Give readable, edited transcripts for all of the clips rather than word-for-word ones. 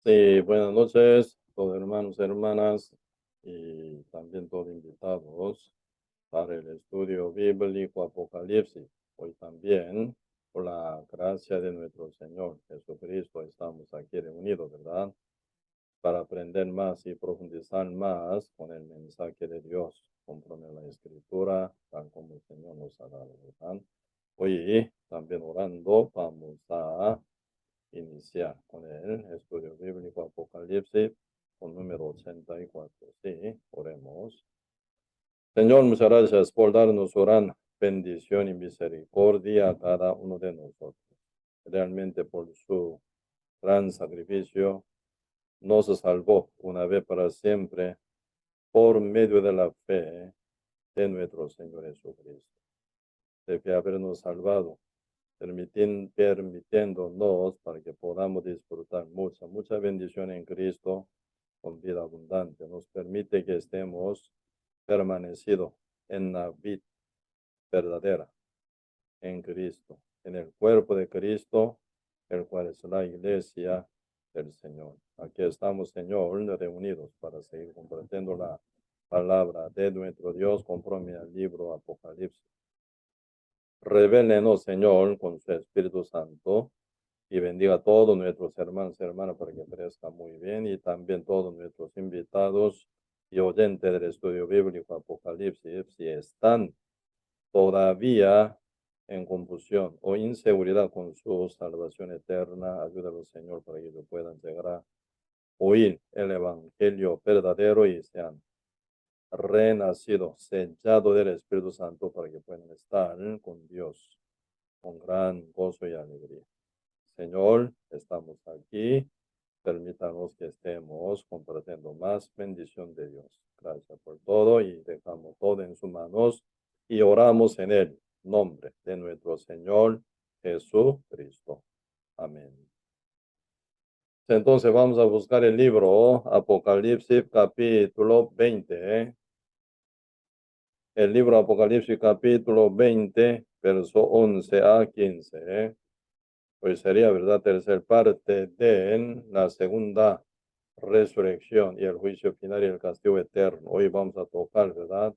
Sí, buenas noches, todos hermanos, hermanas y también todos invitados para el estudio bíblico Apocalipsis. Hoy también, por la gracia de nuestro Señor Jesucristo, estamos aquí reunidos, ¿verdad? Para aprender más y profundizar más con el mensaje de Dios, conforme a la Escritura, tal como el Señor nos ha dado, ¿verdad? Hoy también orando, vamos a iniciar con el estudio bíblico Apocalipsis, con número 84. Sí, oremos. Señor, muchas gracias por darnos su gran bendición y misericordia a cada uno de nosotros. Realmente por su gran sacrificio nos salvó una vez para siempre por medio de la fe de nuestro Señor Jesucristo. Debe habernos salvado permitiéndonos para que podamos disfrutar mucha bendición en Cristo con vida abundante. Nos permite que estemos permanecidos en la vida verdadera en Cristo, en el cuerpo de Cristo, el cual es la iglesia del Señor. Aquí estamos, Señor, reunidos para seguir compartiendo la palabra de nuestro Dios conforme al libro Apocalipsis. Revélenos, Señor, con su Espíritu Santo y bendiga a todos nuestros hermanos y hermanas para que crezca muy bien y también todos nuestros invitados y oyentes del estudio bíblico Apocalipsis, si están todavía en confusión o inseguridad con su salvación eterna, ayúdalos, Señor, para que ellos puedan llegar a oír el evangelio verdadero y sean renacidos, sellados del Espíritu Santo para que puedan estar con Dios con gran gozo y alegría. Señor, estamos aquí. Permítanos que estemos compartiendo más bendición de Dios. Gracias por todo y dejamos todo en sus manos y oramos en el nombre de nuestro Señor Jesucristo. Amén. Entonces vamos a buscar el libro Apocalipsis capítulo 20. El libro Apocalipsis capítulo 20, verso 11 a 15. Pues sería, ¿verdad?, tercer parte de la segunda resurrección y el juicio final y el castigo eterno. Hoy vamos a tocar, ¿verdad?,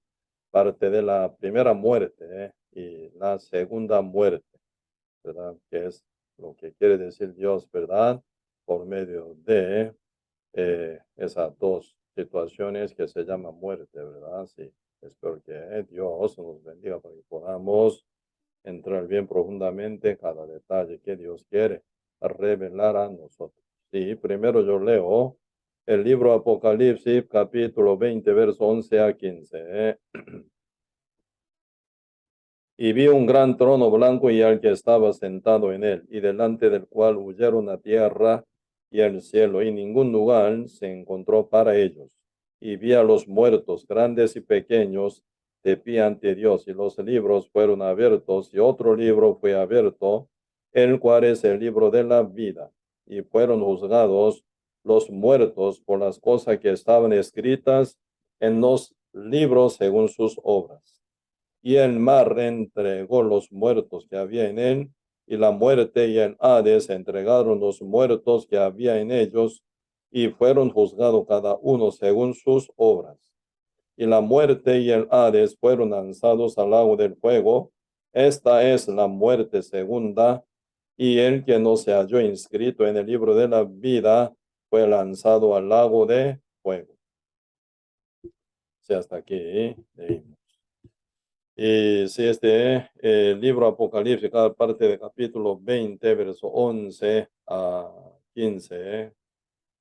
parte de la primera muerte y la segunda muerte, ¿verdad?, que es lo que quiere decir Dios, ¿verdad?, por medio de esas dos situaciones que se llaman muerte, ¿verdad? Sí, espero que Dios nos bendiga para que podamos entrar bien profundamente cada detalle que Dios quiere revelar a nosotros. Sí, primero yo leo el libro Apocalipsis, capítulo 20, verso 11 a 15. Y vi un gran trono blanco y al que estaba sentado en él, y delante del cual huyeron la tierra y el cielo, y ningún lugar se encontró para ellos. Y vi a los muertos, grandes y pequeños, de pie ante Dios, y los libros fueron abiertos, y otro libro fue abierto, el cual es el libro de la vida. Y fueron juzgados los muertos por las cosas que estaban escritas en los libros según sus obras. Y el mar entregó los muertos que había en él, y la muerte y el Hades entregaron los muertos que había en ellos, y fueron juzgados cada uno según sus obras. Y la muerte y el Hades fueron lanzados al lago del fuego. Esta es la muerte segunda, y el que no se halló inscrito en el libro de la vida fue lanzado al lago de fuego. Sí, hasta aquí leímos. Y si libro Apocalipsis, cada parte del capítulo 20, verso 11 a 15,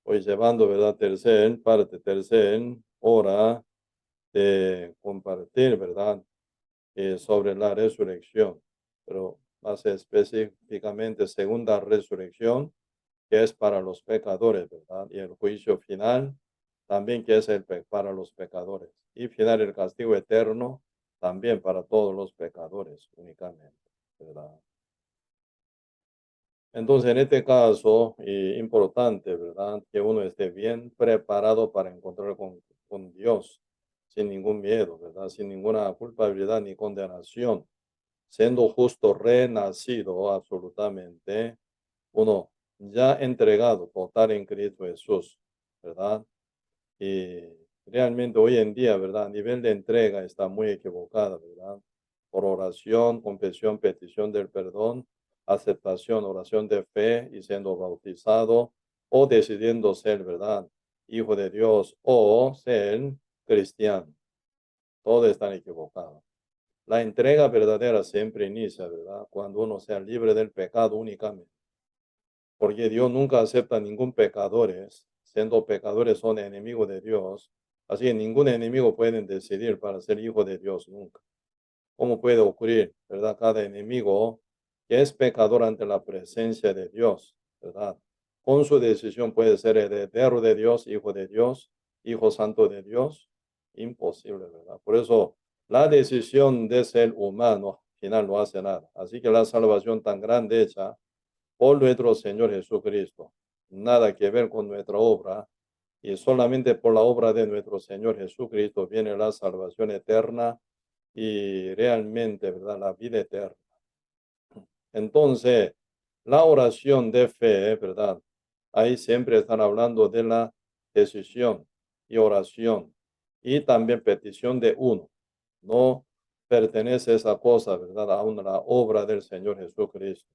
hoy llevando, ¿verdad? Tercer hora de compartir, ¿verdad? Sobre la resurrección, pero más específicamente segunda resurrección, que es para los pecadores, ¿verdad? Y el juicio final, también que es para los pecadores. Y final el castigo eterno, también para todos los pecadores únicamente, ¿verdad? Entonces, en este caso, importante, ¿verdad? Que uno esté bien preparado para encontrar con Dios, sin ningún miedo, ¿verdad? Sin ninguna culpabilidad ni condenación, siendo justo renacido absolutamente, uno ya entregado total en Cristo Jesús, ¿verdad? Y realmente hoy en día, ¿verdad? A nivel de entrega está muy equivocada, ¿verdad? Por oración, confesión, petición del perdón, aceptación, oración de fe y siendo bautizado o decidiendo ser, ¿verdad? Hijo de Dios o ser cristiano. Todo está equivocado. La entrega verdadera siempre inicia, ¿verdad? Cuando uno sea libre del pecado únicamente. Porque Dios nunca acepta ningún pecadores. Siendo pecadores son enemigos de Dios. Así que ningún enemigo puede decidir para ser hijo de Dios nunca. ¿Cómo puede ocurrir, verdad? Cada enemigo que es pecador ante la presencia de Dios, ¿verdad? Con su decisión puede ser heredero de Dios, hijo santo de Dios. Imposible, ¿verdad? Por eso la decisión de ser humano al final no hace nada. Así que la salvación tan grande hecha por nuestro Señor Jesucristo. Nada que ver con nuestra obra. Y solamente por la obra de nuestro Señor Jesucristo viene la salvación eterna y realmente, ¿verdad? La vida eterna. Entonces, la oración de fe, ¿verdad? Ahí siempre están hablando de la decisión y oración y también petición de uno. No pertenece esa cosa, ¿verdad? A la obra del Señor Jesucristo.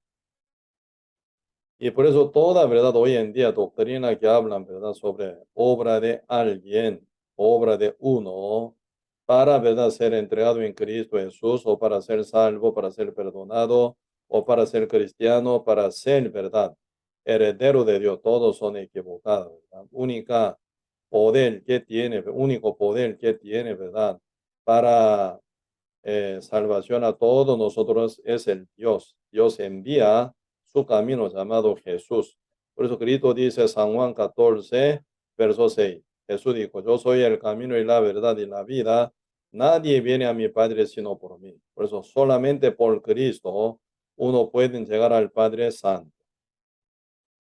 Y por eso toda verdad hoy en día, doctrina que hablan, ¿verdad? Sobre obra de alguien, obra de uno, para, ¿verdad? Ser entregado en Cristo Jesús o para ser salvo, para ser perdonado o para ser cristiano, para ser, ¿verdad? Heredero de Dios, todos son equivocados, ¿verdad? Único poder que tiene, ¿verdad? Para salvación a todos nosotros es el Dios. Dios envía su camino llamado Jesús. Por eso Cristo dice San Juan 14, verso 6. Jesús dijo, yo soy el camino y la verdad y la vida. Nadie viene a mi Padre sino por mí. Por eso solamente por Cristo uno puede llegar al Padre Santo.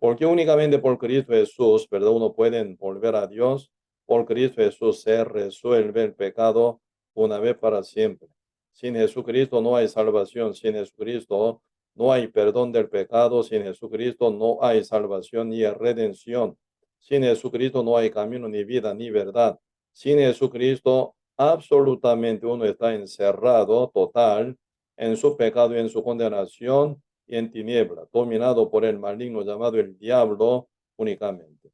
Porque únicamente por Cristo Jesús, ¿verdad? Uno puede volver a Dios. Por Cristo Jesús se resuelve el pecado una vez para siempre. Sin Jesucristo no hay salvación. Sin Jesucristo no hay perdón del pecado. Sin Jesucristo no hay salvación ni redención. Sin Jesucristo no hay camino, ni vida, ni verdad. Sin Jesucristo, absolutamente uno está encerrado total en su pecado y en su condenación y en tiniebla, dominado por el maligno llamado el diablo únicamente.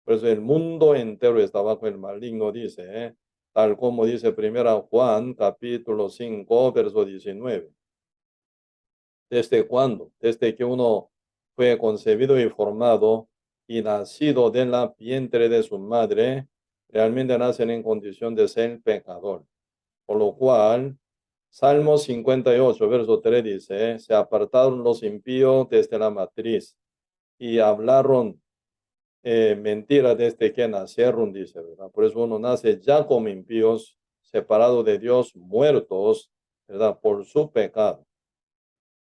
Por eso el mundo entero está bajo el maligno, dice, tal como dice 1 Juan, capítulo 5, verso 19. ¿Desde cuándo? Desde que uno fue concebido y formado y nacido de la vientre de su madre, realmente nacen en condición de ser pecador. Por lo cual, Salmo 58, verso 3 dice, se apartaron los impíos desde la matriz y hablaron mentira desde que nacieron, dice, ¿verdad? Por eso uno nace ya como impíos, separados de Dios, muertos, ¿verdad? Por su pecado.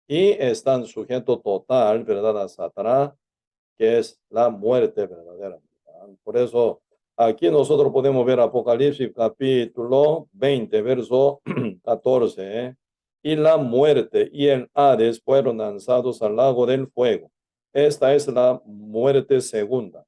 Y están sujetos total, ¿verdad? A Satanás, que es la muerte verdadera, ¿verdad? Por eso aquí nosotros podemos ver Apocalipsis capítulo 20, verso 14, y la muerte y el Hades fueron lanzados al lago del fuego. Esta es la muerte segunda.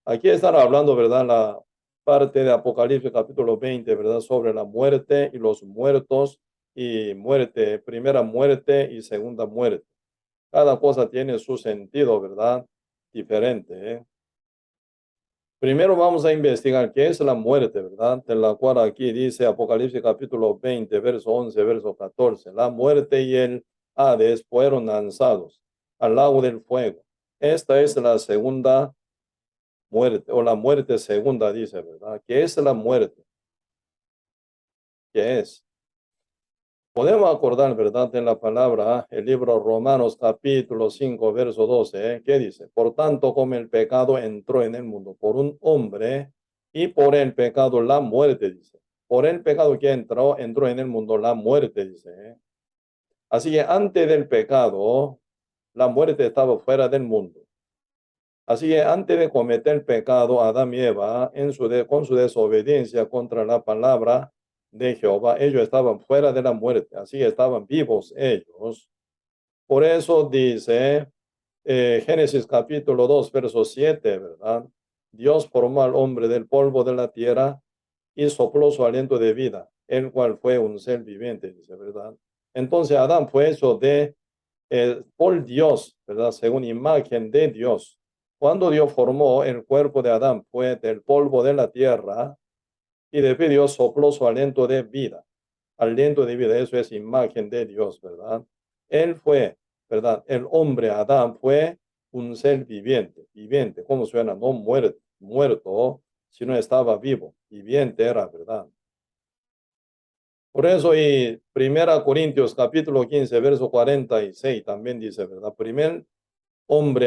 Aquí están hablando, ¿verdad? La parte de Apocalipsis capítulo 20, ¿verdad? Sobre la muerte y los muertos y muerte, primera muerte y segunda muerte. Cada cosa tiene su sentido, ¿verdad? Diferente, Primero vamos a investigar qué es la muerte, ¿verdad? De la cual aquí dice Apocalipsis capítulo 20, verso 11, verso 14. La muerte y el Hades fueron lanzados al lago del fuego. Esta es la segunda muerte, o la muerte segunda, dice, ¿verdad? ¿Qué es la muerte? ¿Qué es? Podemos acordar, ¿verdad?, en la palabra, el libro Romanos capítulo 5, verso 12, ¿qué dice? Por tanto, como el pecado entró en el mundo por un hombre y por el pecado la muerte, dice. Por el pecado que entró en el mundo la muerte, dice. Así que antes del pecado, la muerte estaba fuera del mundo. Así que antes de cometer el pecado, Adán y Eva, con su desobediencia contra la palabra de Jehová, ellos estaban fuera de la muerte, así estaban vivos ellos. Por eso dice Génesis capítulo 2, verso 7, ¿verdad? Dios formó al hombre del polvo de la tierra y sopló su aliento de vida, el cual fue un ser viviente, dice, ¿verdad? Entonces Adán fue hecho por Dios, ¿verdad? Según imagen de Dios. Cuando Dios formó el cuerpo de Adán, fue del polvo de la tierra y después Dios sopló su aliento de vida. Aliento de vida, eso es imagen de Dios, ¿verdad? Él fue, ¿verdad? El hombre Adán fue un ser viviente, viviente, ¿cómo suena? No muerto, sino estaba vivo, viviente era, ¿verdad? Por eso, y Primera Corintios capítulo 15, verso 46 también dice, ¿verdad? Primer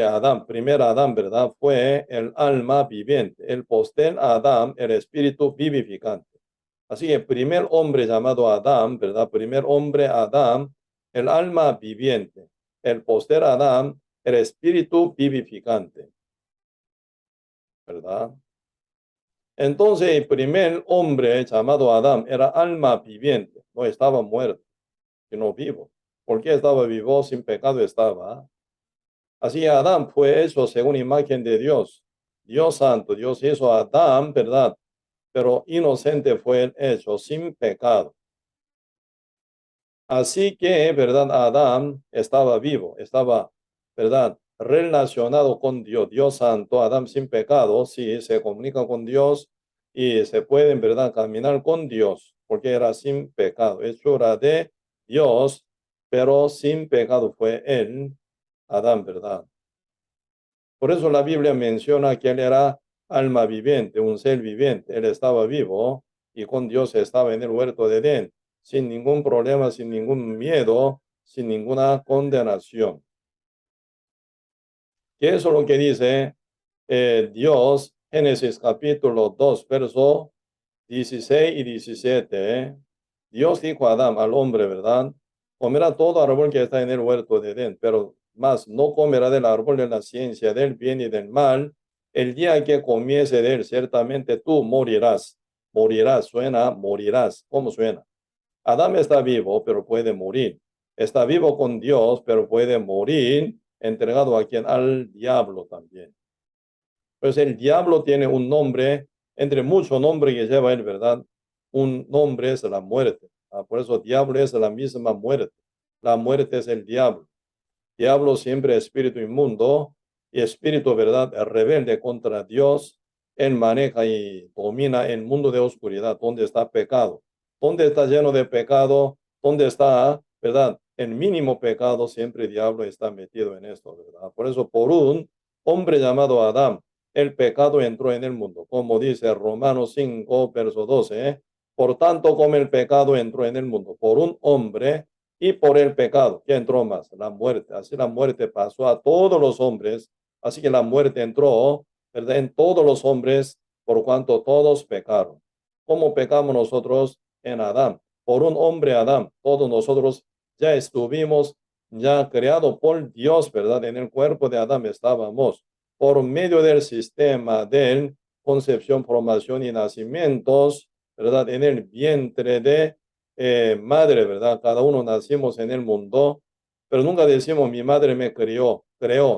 Adán, ¿verdad? Fue el alma viviente. El posterior Adán, el espíritu vivificante. Así que el primer hombre llamado Adán, ¿verdad? Primer hombre Adán, el alma viviente. El posterior Adán, el espíritu vivificante, ¿verdad? Entonces, el primer hombre llamado Adán era alma viviente, no estaba muerto, sino vivo. ¿Por qué estaba vivo? Sin pecado estaba. Así Adán fue hecho según imagen de Dios. Dios santo, Dios hizo a Adán, ¿verdad? Pero inocente fue el hecho, sin pecado. Así que, ¿verdad? Adán estaba vivo, estaba, ¿verdad? Relacionado con Dios, Dios santo, Adán sin pecado, sí, se comunica con Dios y se puede, ¿verdad? Caminar con Dios, porque era sin pecado, hechura de Dios, pero sin pecado fue él, Adán, ¿verdad? Por eso la Biblia menciona que él era alma viviente, un ser viviente. Él estaba vivo y con Dios estaba en el huerto de Edén, sin ningún problema, sin ningún miedo, sin ninguna condenación. ¿Qué es lo que dice Dios? Génesis capítulo 2, verso 16 y 17. Dios dijo a Adán, al hombre, ¿verdad? Comerá todo árbol que está en el huerto de Edén, pero más no comerá del árbol de la ciencia del bien y del mal. El día que comiese de él, ciertamente tú morirás. Morirás, suena, morirás. ¿Cómo suena? Adán está vivo, pero puede morir. Está vivo con Dios, pero puede morir, entregado a quien, al diablo también. Pues el diablo tiene un nombre, entre muchos nombres que lleva él, ¿verdad? Un nombre es la muerte. Por eso diablo es la misma muerte. La muerte es el diablo. Diablo siempre es espíritu inmundo y espíritu, ¿verdad? Rebelde contra Dios. Él maneja y domina el mundo de oscuridad, donde está pecado. Donde está lleno de pecado, donde está, ¿verdad? El mínimo pecado, siempre el diablo está metido en esto, ¿verdad? Por eso, por un hombre llamado Adán, el pecado entró en el mundo, como dice Romanos 5, verso 12, ¿eh? Por tanto, como el pecado entró en el mundo, por un hombre y por el pecado, ¿qué entró más? La muerte. Así la muerte pasó a todos los hombres, así que la muerte entró, ¿verdad? En todos los hombres, por cuanto todos pecaron. ¿Cómo pecamos nosotros en Adán? Por un hombre Adán, todos nosotros ya estuvimos ya creados por Dios, ¿verdad? En el cuerpo de Adán estábamos por medio del sistema de concepción, formación y nacimientos, ¿verdad? En el vientre de madre, ¿verdad? Cada uno nacimos en el mundo, pero nunca decimos mi madre me creó,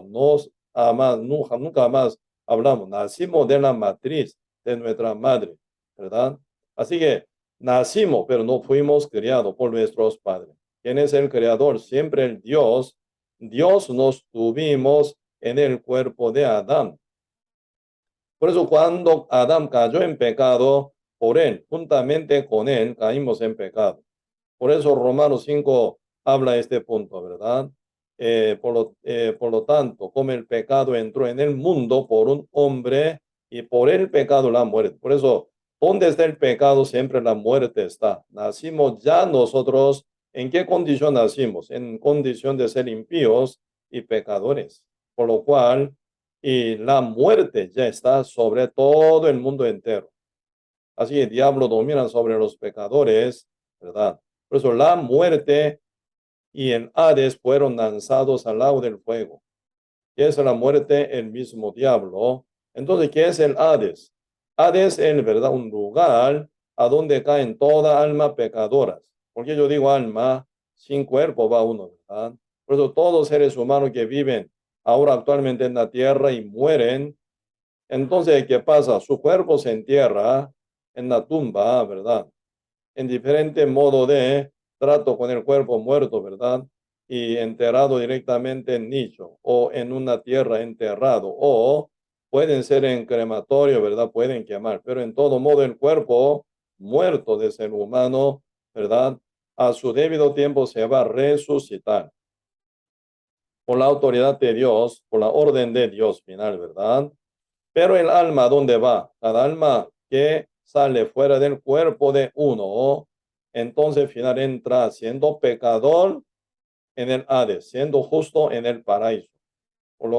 nunca más hablamos, nacimos de la matriz de nuestra madre, ¿verdad? Así que nacimos, pero no fuimos criados por nuestros padres. ¿Quién es el creador? Siempre el Dios. Dios nos tuvimos en el cuerpo de Adán. Por eso cuando Adán cayó en pecado, por él, juntamente con él, caímos en pecado. Por eso Romanos 5 habla este punto, ¿verdad? Por lo tanto, como el pecado entró en el mundo por un hombre y por el pecado la muerte. Por eso, ¿dónde está el pecado? Siempre la muerte está. Nacimos ya nosotros. ¿En qué condición nacimos? En condición de ser impíos y pecadores. Por lo cual, y la muerte ya está sobre todo el mundo entero. Así el diablo domina sobre los pecadores, ¿verdad? Por eso la muerte y el Hades fueron lanzados al lago del fuego. ¿Qué es la muerte? El mismo diablo. Entonces, ¿qué es el Hades? Hades es, ¿verdad? Un lugar a donde caen toda alma pecadoras. Porque yo digo alma, sin cuerpo va uno, ¿verdad? Por eso todos los seres humanos que viven ahora actualmente en la tierra y mueren. Entonces, ¿qué pasa? Su cuerpo se entierra en la tumba, ¿verdad? En diferente modo de trato con el cuerpo muerto, ¿verdad? Y enterrado directamente en nicho o en una tierra enterrado o pueden ser en crematorio, ¿verdad? Pueden quemar, pero en todo modo el cuerpo muerto de ser humano, ¿verdad? A su debido tiempo se va a resucitar por la autoridad de Dios, por la orden de Dios final, ¿verdad? Pero el alma, ¿dónde va? Cada alma que sale fuera del cuerpo de uno, entonces final entra siendo pecador en el Hades, siendo justo en el paraíso. Por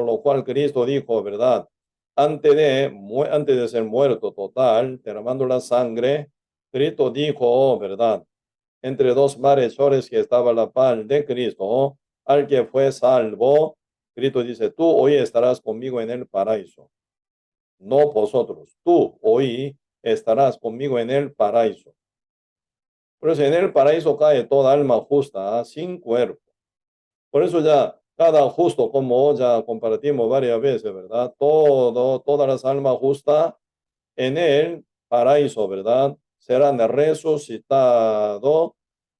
lo cual Cristo dijo, ¿verdad? Antes de ser muerto total, derramando la sangre, Cristo dijo, ¿verdad? Entre dos malhechores que estaba la paz de Cristo, al que fue salvo, Cristo dice, tú hoy estarás conmigo en el paraíso. No vosotros, tú hoy estarás conmigo en el paraíso. Por eso en el paraíso cae toda alma justa, sin cuerpo. Por eso ya cada justo, como ya compartimos varias veces, ¿verdad? Todas las almas justas en el paraíso, ¿verdad? Serán resucitados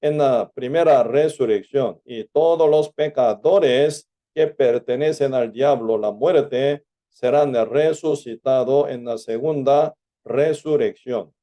en la primera resurrección. Y todos los pecadores que pertenecen al diablo, la muerte, serán resucitados en la segunda resurrección.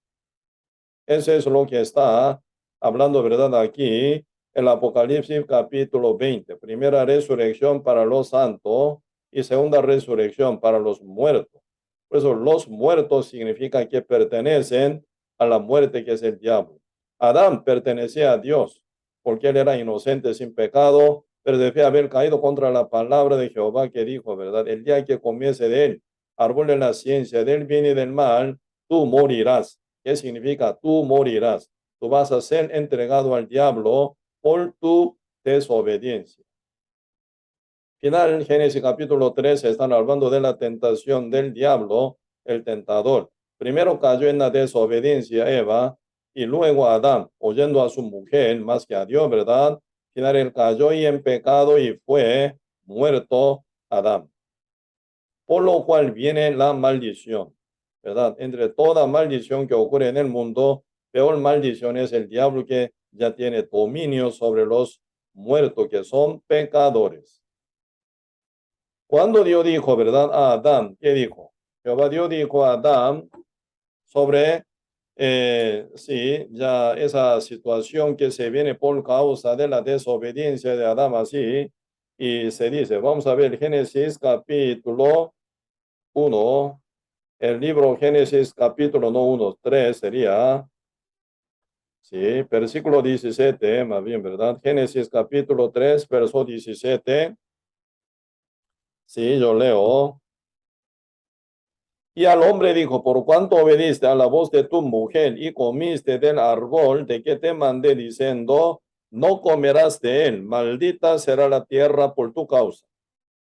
Eso es lo que está hablando, ¿verdad? Aquí, el Apocalipsis capítulo 20. Primera resurrección para los santos y segunda resurrección para los muertos. Por eso los muertos significan que pertenecen a la muerte que es el diablo. Adán pertenecía a Dios porque él era inocente sin pecado, pero debía haber caído contra la palabra de Jehová que dijo, ¿verdad? El día que comience de él, árbol de la ciencia del bien y del mal, tú morirás. ¿Qué significa? Tú morirás. Tú vas a ser entregado al diablo por tu desobediencia. Final, Génesis capítulo 13, están hablando de la tentación del diablo, el tentador. Primero cayó en la desobediencia Eva y luego Adán, oyendo a su mujer más que a Dios, ¿verdad? Final, él cayó y en pecado y fue muerto Adán. Por lo cual viene la maldición, ¿verdad? Entre toda maldición que ocurre en el mundo, peor maldición es el diablo que ya tiene dominio sobre los muertos que son pecadores. Cuando Dios dijo, ¿verdad? A Adán, ¿qué dijo? Jehová Dios dijo a Adán sobre, sí, ya esa situación que se viene por causa de la desobediencia de Adán, así, y se dice, vamos a ver Génesis capítulo 1, el libro Génesis capítulo no 1, 3 sería, sí, versículo 17, más bien, ¿verdad? Génesis capítulo 3, verso 17. Sí, yo leo. Y al hombre dijo, por cuanto obediste a la voz de tu mujer y comiste del árbol de que te mandé diciendo, no comerás de él, maldita será la tierra por tu causa.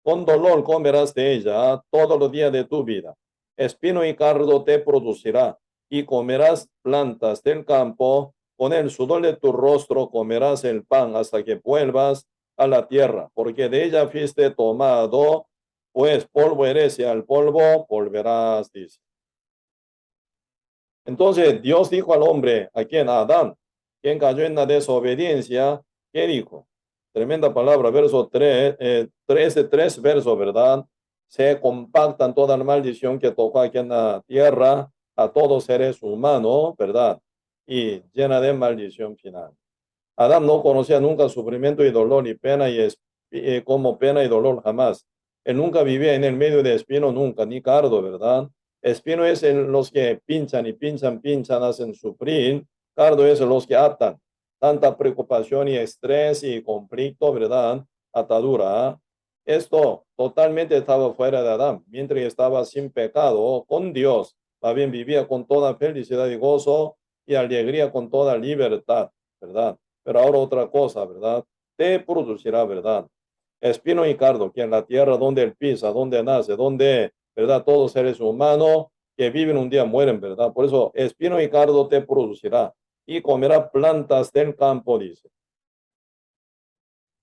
Con dolor comerás de ella todos los días de tu vida. Espino y cardo te producirá y comerás plantas del campo. Con el sudor de tu rostro comerás el pan hasta que vuelvas a la tierra, porque de ella fuiste tomado, pues polvo eres y al polvo volverás, dice. Entonces Dios dijo al hombre, a quien a Adán, quien cayó en la desobediencia, ¿qué dijo? Tremenda palabra, verso 3, 3 versos, ¿verdad? Se compactan toda la maldición que tocó aquí en la tierra a todos seres humanos, ¿verdad? Y llena de maldición final. Adán no conocía nunca sufrimiento y dolor y pena como pena y dolor jamás. Él nunca vivía en el medio de espino, nunca, ni cardo, ¿verdad? Espino es en los que pinchan y pinchan, hacen sufrir. Cardo es en los que atan. Tanta preocupación y estrés y conflicto, ¿verdad? Atadura. Esto totalmente estaba fuera de Adán, mientras estaba sin pecado con Dios. También vivía con toda felicidad y gozo y alegría, con toda libertad, ¿verdad? Pero ahora otra cosa, ¿verdad? Te producirá, ¿verdad? Espino y cardo, que en la tierra donde él pisa, donde nace, donde, ¿verdad? Todos seres humanos que viven un día mueren, ¿verdad? Por eso, espino y cardo te producirá y comerá plantas del campo, dice.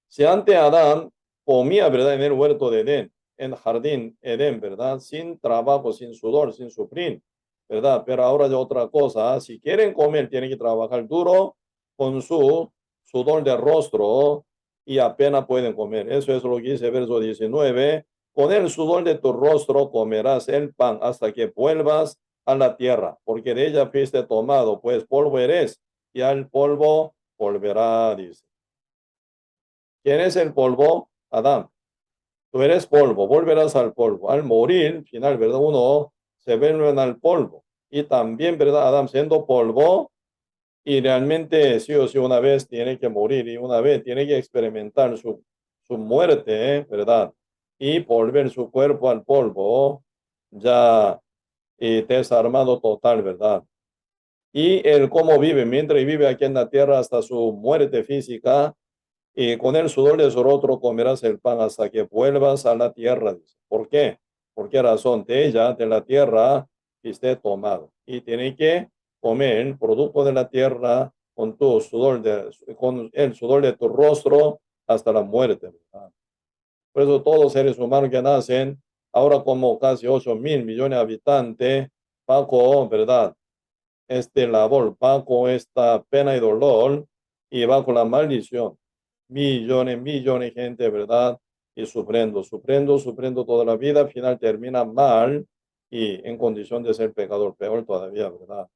Si ante Adán comía, ¿verdad? En el huerto de Edén, en jardín Edén, ¿verdad? Sin trabajo, sin sudor, sin sufrir, ¿verdad? Pero ahora es otra cosa. Si quieren comer, tienen que trabajar duro con su sudor de rostro y apenas pueden comer. Eso es lo que dice verso 19. Con el sudor de tu rostro comerás el pan hasta que vuelvas a la tierra, porque de ella fuiste tomado, pues polvo eres, y al polvo volverá, dice. ¿Quién es el polvo? Adán. Tú eres polvo, volverás al polvo. Al morir, final, ¿verdad? Uno se vuelve al polvo. Y también, ¿verdad? Adán siendo polvo, y realmente sí o sí una vez tiene que morir y una vez tiene que experimentar su muerte, ¿verdad? Y volver su cuerpo al polvo, ya desarmado total, ¿verdad? Y el cómo vive, mientras vive aquí en la tierra hasta su muerte física, y con el sudor de su rostro comerás el pan hasta que vuelvas a la tierra. Dice. ¿Por qué? ¿Por qué razón? De ella, de la tierra, esté tomado. Y tiene que comer el producto de la tierra con tu sudor con el sudor de tu rostro hasta la muerte. ¿Verdad? Por eso todos los seres humanos que nacen, ahora como casi 8.000 millones de habitantes, bajo, ¿verdad? Este labor, bajo esta pena y dolor y bajo la maldición. Millones de gente, ¿verdad? Y sufriendo toda la vida, al final termina mal y en condición de ser pecador, peor todavía, ¿verdad?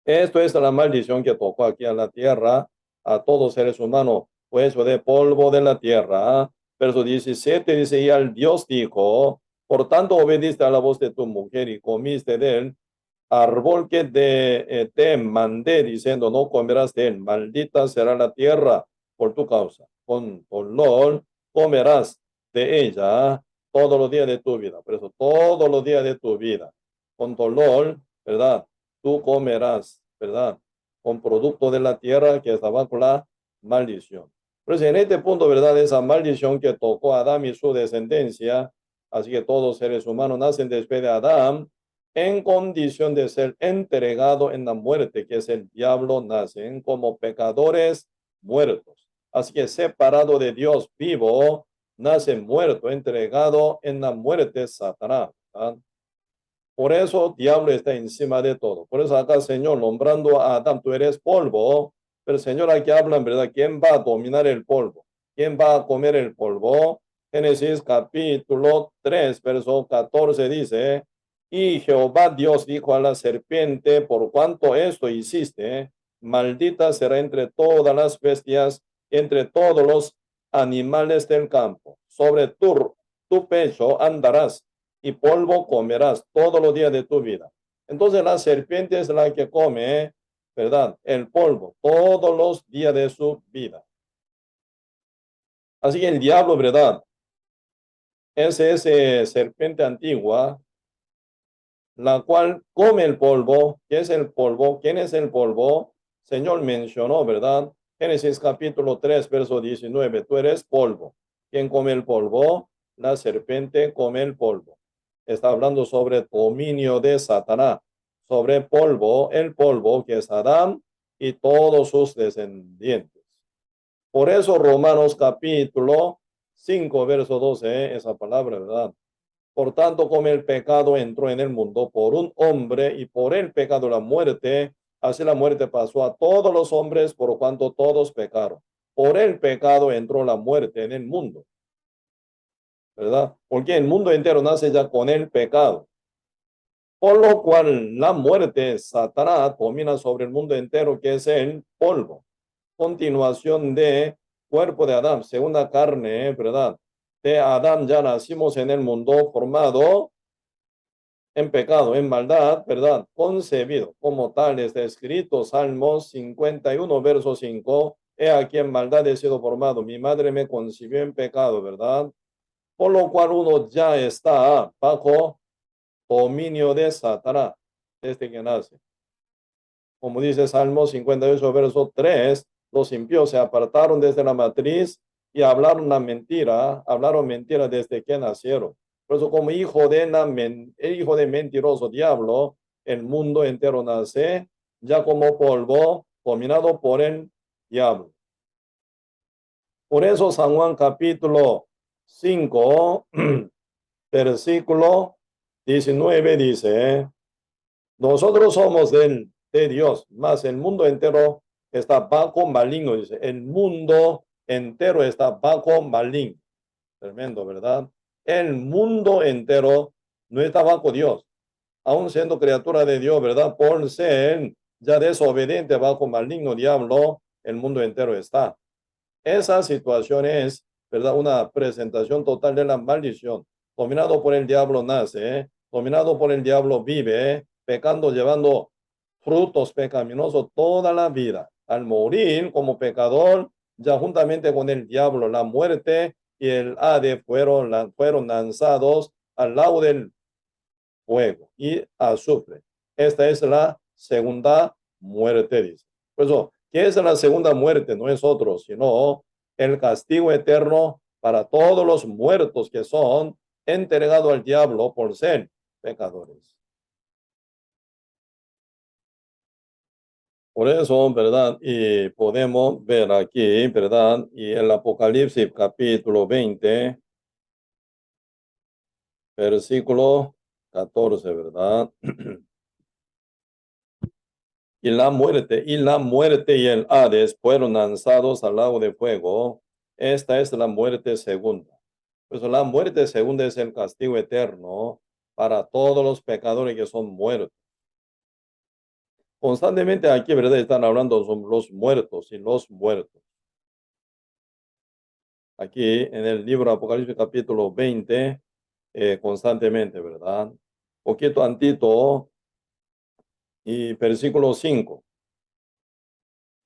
Esto es la maldición que tocó aquí a la tierra, a todos seres humanos, pues de polvo de la tierra. Verso 17 dice, y al Dios dijo, por tanto obediste a la voz de tu mujer y comiste de él, árbol que te mandé diciendo, no comerás de él, maldita será la tierra por tu causa. Con dolor comerás de ella todos los días de tu vida. Por eso, todos los días de tu vida, con dolor, ¿verdad? Tú comerás, ¿verdad? Con producto de la tierra que estaba con la maldición. Por eso, en este punto, ¿verdad? Esa maldición que tocó a Adán y su descendencia, así que todos los seres humanos nacen después de Adán, en condición de ser entregado en la muerte, que es el diablo, nacen como pecadores muertos. Así que separado de Dios vivo, nace muerto, entregado en la muerte, Satanás. ¿Verdad? Por eso diablo está encima de todo. Por eso acá, Señor, nombrando a Adán, tú eres polvo, pero Señor, aquí hablan, ¿verdad? ¿Quién va a dominar el polvo? ¿Quién va a comer el polvo? Génesis capítulo 3, verso 14 dice, y Jehová Dios dijo a la serpiente, por cuanto esto hiciste, maldita será entre todas las bestias, entre todos los animales del campo. Sobre tu pecho andarás y polvo comerás todos los días de tu vida. Entonces la serpiente es la que come, ¿verdad? El polvo todos los días de su vida. Así que el diablo, ¿verdad? Es esa serpiente antigua, la cual come el polvo. ¿Qué es el polvo? ¿Quién es el polvo? Señor mencionó, ¿verdad? Génesis capítulo 3, verso 19. Tú eres polvo. ¿Quién come el polvo? La serpiente come el polvo. Está hablando sobre dominio de Satanás, sobre polvo, el polvo que es Adán y todos sus descendientes. Por eso Romanos capítulo 5, verso 12, esa palabra, ¿verdad? Por tanto, como el pecado entró en el mundo por un hombre y por el pecado la muerte, así la muerte pasó a todos los hombres por cuanto todos pecaron. Por el pecado entró la muerte en el mundo, ¿verdad? Porque el mundo entero nace ya con el pecado. Por lo cual la muerte, Satanás, domina sobre el mundo entero, que es el polvo. Continuación de cuerpo de Adán, segunda carne, ¿verdad? De Adán ya nacimos en el mundo formado en pecado, en maldad, ¿verdad? Concebido como tal, está escrito, Salmos 51, verso 5, he aquí en maldad he sido formado, mi madre me concibió en pecado, ¿verdad? Por lo cual uno ya está bajo dominio de Satanás desde que nace. Como dice Salmo 58, verso 3, los impíos se apartaron desde la matriz y hablaron mentira desde que nacieron. Por eso, como el hijo de mentiroso diablo, el mundo entero nace ya como polvo, dominado por el diablo. Por eso San Juan capítulo 5, versículo 19 dice, nosotros somos de Dios, mas el mundo entero está bajo maligno, dice, el mundo entero está bajo maligno. Tremendo, ¿verdad? El mundo entero no está bajo Dios, aún siendo criatura de Dios, ¿verdad? Por ser ya desobediente bajo maligno diablo, el mundo entero está. Esa situación es, ¿verdad? Una presentación total de la maldición. Dominado por el diablo nace, dominado por el diablo vive, pecando, llevando frutos pecaminosos toda la vida. Al morir como pecador, ya juntamente con el diablo, la muerte y el Hades fueron lanzados al lago del fuego y azufre. Esta es la segunda muerte, dice. Por eso, ¿qué es la segunda muerte? No es otro, sino el castigo eterno para todos los muertos que son entregados al diablo por ser pecadores. Por eso, ¿verdad? Y podemos ver aquí, ¿verdad? Y el Apocalipsis capítulo 20, versículo 14, ¿verdad? Y el Hades fueron lanzados al lago de fuego. Esta es la muerte segunda. Pues la muerte segunda es el castigo eterno para todos los pecadores que son muertos. Constantemente aquí, ¿verdad? Están hablando sobre los muertos y los muertos. Aquí en el libro Apocalipsis capítulo 20, constantemente, ¿verdad? Poquito antito y versículo 5.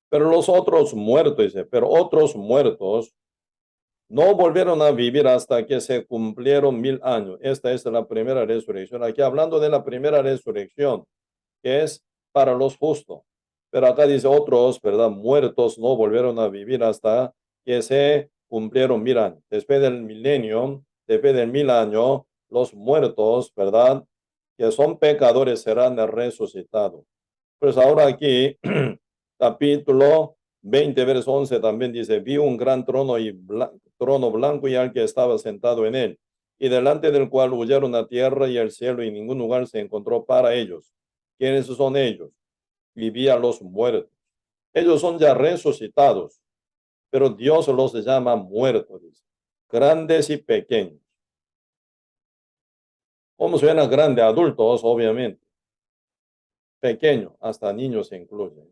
Pero los otros muertos, dice, pero otros muertos no volvieron a vivir hasta que se cumplieron 1000 años. Esta es la primera resurrección. Aquí hablando de la primera resurrección, que es para los justos. Pero acá dice otros, ¿verdad? Muertos no volvieron a vivir hasta que se cumplieron 1000 años. Después del milenio, después del 1000 años, los muertos, ¿verdad? Que son pecadores serán resucitados. Pues ahora aquí, capítulo 20, verso 11 también dice, vi un gran trono trono blanco y al que estaba sentado en él, y delante del cual huyeron la tierra y el cielo, y ningún lugar se encontró para ellos. ¿Quiénes son ellos? Vivían los muertos. Ellos son ya resucitados, pero Dios los llama muertos, dice. Grandes y pequeños. ¿Cómo suena grande? Adultos, obviamente. Pequeños, hasta niños se incluyen.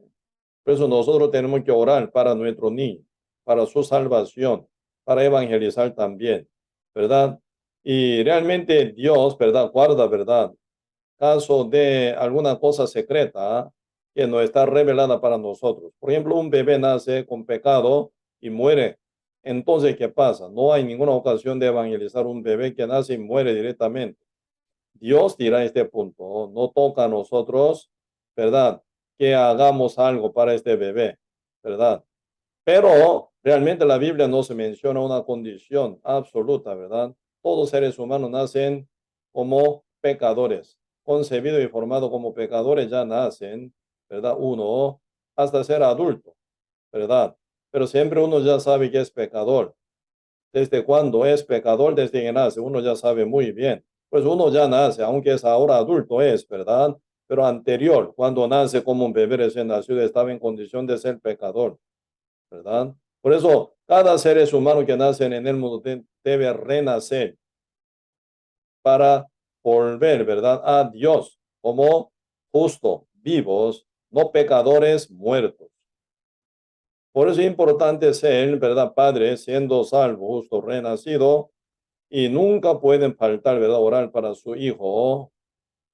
Por eso nosotros tenemos que orar para nuestro niño, para su salvación, para evangelizar también, ¿verdad? Y realmente Dios, ¿verdad? Guarda, ¿verdad? Caso de alguna cosa secreta que no está revelada para nosotros. Por ejemplo, un bebé nace con pecado y muere. Entonces, ¿qué pasa? No hay ninguna ocasión de evangelizar un bebé que nace y muere directamente. Dios dirá este punto, no toca a nosotros, ¿verdad? Que hagamos algo para este bebé, ¿verdad? Pero realmente la Biblia no se menciona una condición absoluta, ¿verdad? Todos seres humanos nacen como pecadores, concebidos y formados como pecadores ya nacen, ¿verdad? Uno hasta ser adulto, ¿verdad? Pero siempre uno ya sabe que es pecador. ¿Desde cuándo es pecador? Desde que nace, uno ya sabe muy bien. Pues uno ya nace, aunque es ahora adulto, es, ¿verdad? Pero anterior, cuando nace como un bebé recién nacido, estaba en condición de ser pecador, ¿verdad? Por eso, cada ser humano que nace en el mundo debe renacer para volver, ¿verdad? A Dios como justo, vivos, no pecadores muertos. Por eso es importante ser, ¿verdad? Padre, siendo salvo, justo, renacido, y nunca pueden faltar, ¿verdad? Orar para su hijo,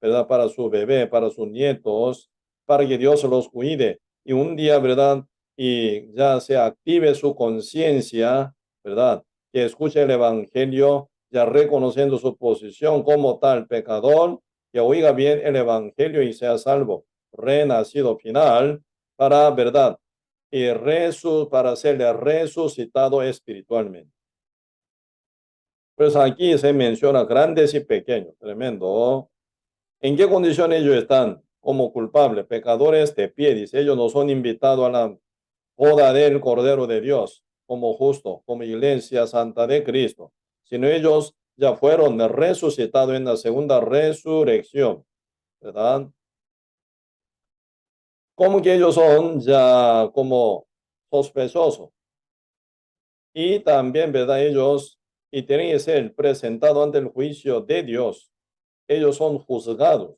¿verdad? Para su bebé, para sus nietos, para que Dios los cuide. Y un día, ¿verdad? Y ya se active su conciencia, ¿verdad? Que escuche el evangelio, ya reconociendo su posición como tal pecador, que oiga bien el evangelio y sea salvo, renacido final, para, ¿verdad? Y para serle resucitado espiritualmente. Pues aquí se menciona grandes y pequeños, tremendo. ¿En qué condición ellos están? Como culpables, pecadores de pie, dice, ellos no son invitados a la boda del Cordero de Dios. como justos, como iglesia santa de Cristo, sino ellos ya fueron resucitados en la segunda resurrección, ¿verdad? Como que ellos son ya como sospechosos. Y también, ¿verdad? Ellos, y tienen que ser presentados ante el juicio de Dios. Ellos son juzgados,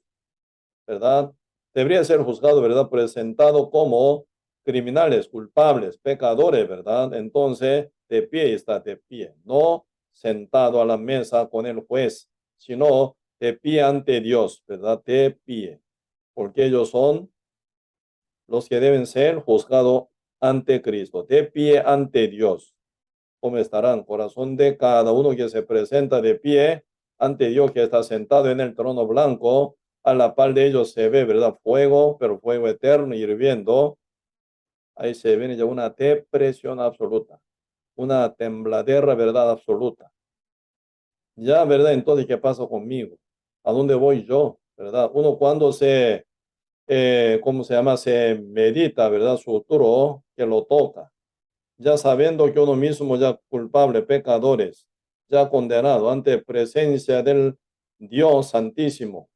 ¿verdad? Debería ser juzgado, ¿verdad? Presentado como criminales, culpables, pecadores, ¿verdad? Entonces, de pie está de pie, no sentado a la mesa con el juez, sino de pie ante Dios, ¿verdad? De pie, porque ellos son los que deben ser juzgados ante Cristo, de pie ante Dios. ¿Cómo estarán? Corazón de cada uno que se presenta de pie ante Dios que está sentado en el trono blanco. A la par de ellos se ve, ¿verdad? Fuego, pero fuego eterno hirviendo. Ahí se viene ya una depresión absoluta, una tembladera, ¿verdad? Absoluta. Ya, ¿verdad? Entonces, ¿qué pasa conmigo? ¿A dónde voy yo? ¿Verdad? Uno cuando ¿cómo se llama? Se medita, ¿verdad? Su futuro que lo toca, ya sabiendo que uno mismo ya culpable, pecadores, ya condenado ante presencia del Dios Santísimo,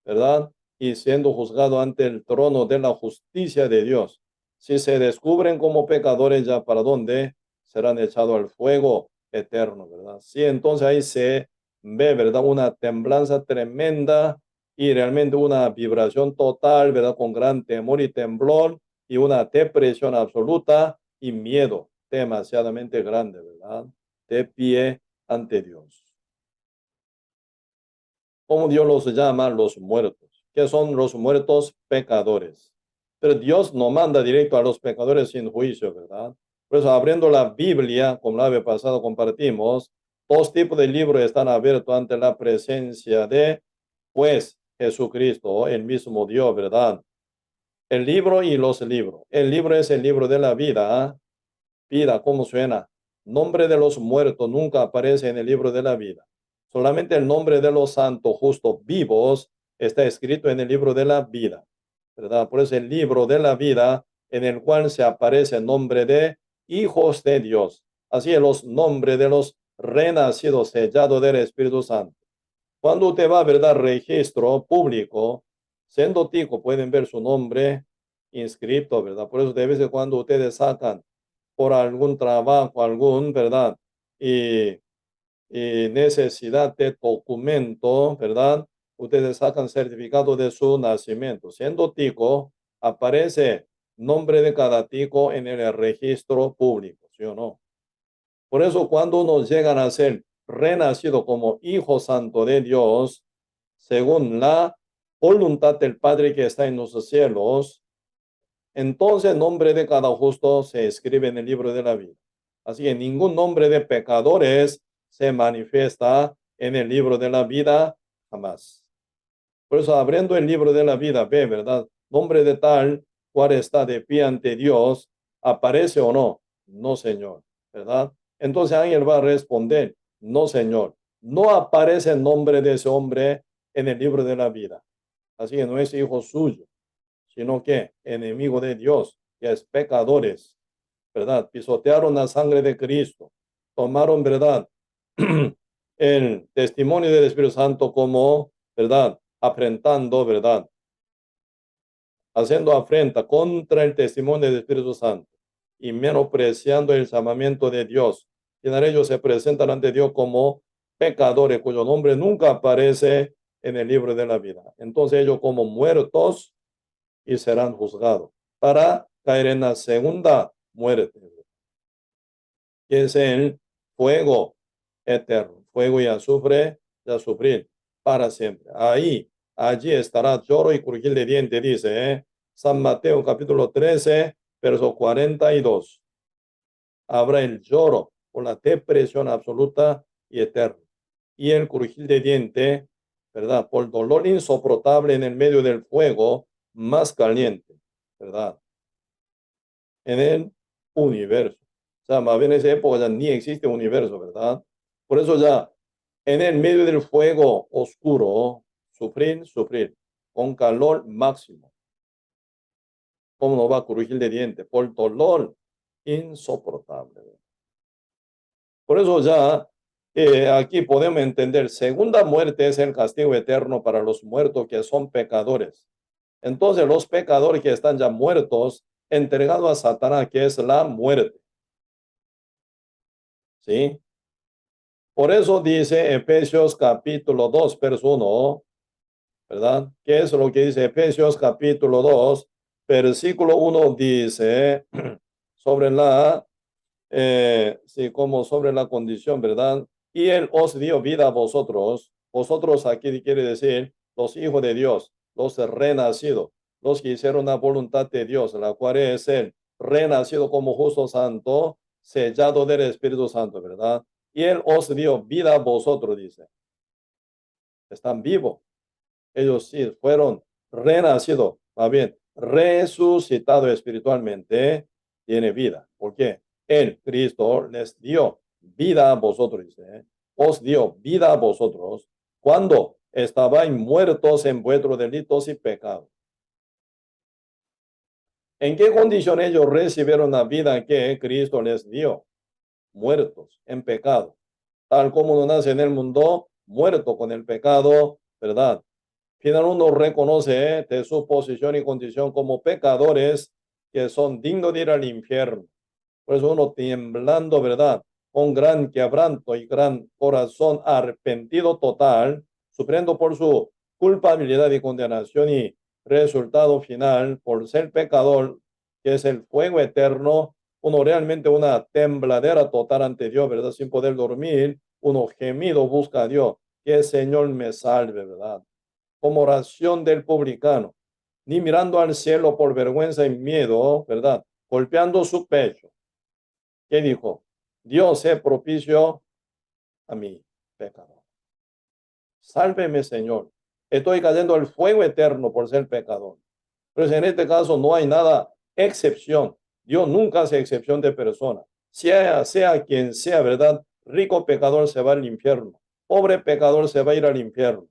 ¿verdad? Y siendo juzgado ante el trono de la justicia de Dios. Si se descubren como pecadores, ya para dónde serán echados al fuego eterno, ¿verdad? Sí, entonces ahí se ve, ¿verdad? Una temblanza tremenda y realmente una vibración total, ¿verdad? Con gran temor y temblor y una depresión absoluta y miedo demasiadamente grande, ¿verdad? De pie ante Dios. ¿Cómo Dios los llama? Los muertos. ¿Qué son los muertos? Pecadores. Pero Dios no manda directo a los pecadores sin juicio, ¿verdad? Por eso, abriendo la Biblia, como la vez pasado compartimos, dos tipos de libros están abiertos ante la presencia de, pues, Jesucristo, el mismo Dios, ¿verdad? El libro y los libros. El libro es el libro de la vida, ¿ah? Vida, ¿cómo suena? Nombre de los muertos nunca aparece en el libro de la vida. Solamente el nombre de los santos justos vivos está escrito en el libro de la vida, ¿verdad? Por eso el libro de la vida en el cual se aparece el nombre de hijos de Dios. Así es los nombres de los renacidos sellados del Espíritu Santo. Cuando usted va a verdad registro público, siendo tico, pueden ver su nombre inscrito, ¿verdad? Por eso de vez en cuando ustedes sacan por algún trabajo, ¿verdad? Y, y necesidad de documento, ¿verdad? Ustedes sacan certificado de su nacimiento. Siendo tico, aparece nombre de cada tico en el registro público, ¿sí o no? Por eso cuando nos llegan a ser renacido como hijo santo de Dios, según la voluntad del Padre que está en los cielos, entonces el nombre de cada justo se escribe en el libro de la vida. Así que ningún nombre de pecadores se manifiesta en el libro de la vida jamás. Por eso abriendo el libro de la vida, ve, ¿verdad? Nombre de tal cual está de pie ante Dios, ¿aparece o no? No, Señor, ¿verdad? Entonces alguien va a responder, no, Señor, no aparece el nombre de ese hombre en el libro de la vida. Así que no es hijo suyo, sino que enemigo de Dios, que es pecadores, ¿verdad? Pisotearon la sangre de Cristo, tomaron, ¿verdad? El testimonio del Espíritu Santo como, ¿verdad? Afrentando, ¿verdad? Haciendo afrenta contra el testimonio del Espíritu Santo y menospreciando el llamamiento de Dios. Y en ellos se presentan ante Dios como pecadores cuyo nombre nunca aparece en el libro de la vida. Entonces ellos como muertos y serán juzgados para caer en la segunda muerte, que es el fuego eterno, fuego y azufre, y a sufrir para siempre. Allí estará lloro y crujir de dientes, dice San Mateo capítulo 13, verso 42. Habrá el lloro por la depresión absoluta y eterna. Y el crujir de diente, ¿verdad? Por dolor insoportable en el medio del fuego más caliente, ¿verdad? En el universo. O sea, más bien en esa época ya ni existe universo, ¿verdad? Por eso ya en el medio del fuego oscuro, sufrir, con calor máximo. ¿Cómo no va a crujir de dientes? Por dolor insoportable. Por eso ya aquí podemos entender, segunda muerte es el castigo eterno para los muertos que son pecadores. Entonces los pecadores que están ya muertos, entregados a Satanás, que es la muerte. ¿Sí? Por eso dice Efesios capítulo 2, verso 1, ¿verdad? ¿Qué es lo que dice Efesios capítulo 2, versículo 1? Dice sobre la, sí, como sobre la condición, ¿verdad? Y Él os dio vida a vosotros. Vosotros aquí quiere decir los hijos de Dios, los renacidos, los que hicieron la voluntad de Dios, la cual es el renacido como justo santo, sellado del Espíritu Santo, ¿verdad? Y Él os dio vida a vosotros, dice. Están vivos. Ellos sí fueron renacidos, más bien, resucitados espiritualmente, tiene vida. ¿Por qué? El Cristo les dio vida a vosotros, dice. Os dio vida a vosotros cuando estabais muertos en vuestros delitos y pecados. ¿En qué condición ellos recibieron la vida que Cristo les dio? Muertos en pecado. Tal como uno nace en el mundo, muerto con el pecado, ¿verdad? Finalmente uno reconoce de su posición y condición como pecadores que son dignos de ir al infierno. Por eso uno temblando, ¿verdad? Con gran quebranto y gran corazón arrepentido total, sufriendo por su culpabilidad y condenación y resultado final por ser pecador, que es el fuego eterno, uno realmente una tembladera total ante Dios, ¿verdad? Sin poder dormir, uno gemido busca a Dios, que el Señor me salve, ¿verdad? Como oración del publicano, ni mirando al cielo por vergüenza y miedo, ¿verdad? Golpeando su pecho. ¿Qué dijo? Dios se propicio a mi pecador. Sálveme, Señor. Estoy cayendo al fuego eterno por ser pecador. Pero en este caso no hay nada excepción. Dios nunca hace excepción de persona. Sea quien sea, ¿verdad? Rico pecador se va al infierno. Pobre pecador se va a ir al infierno,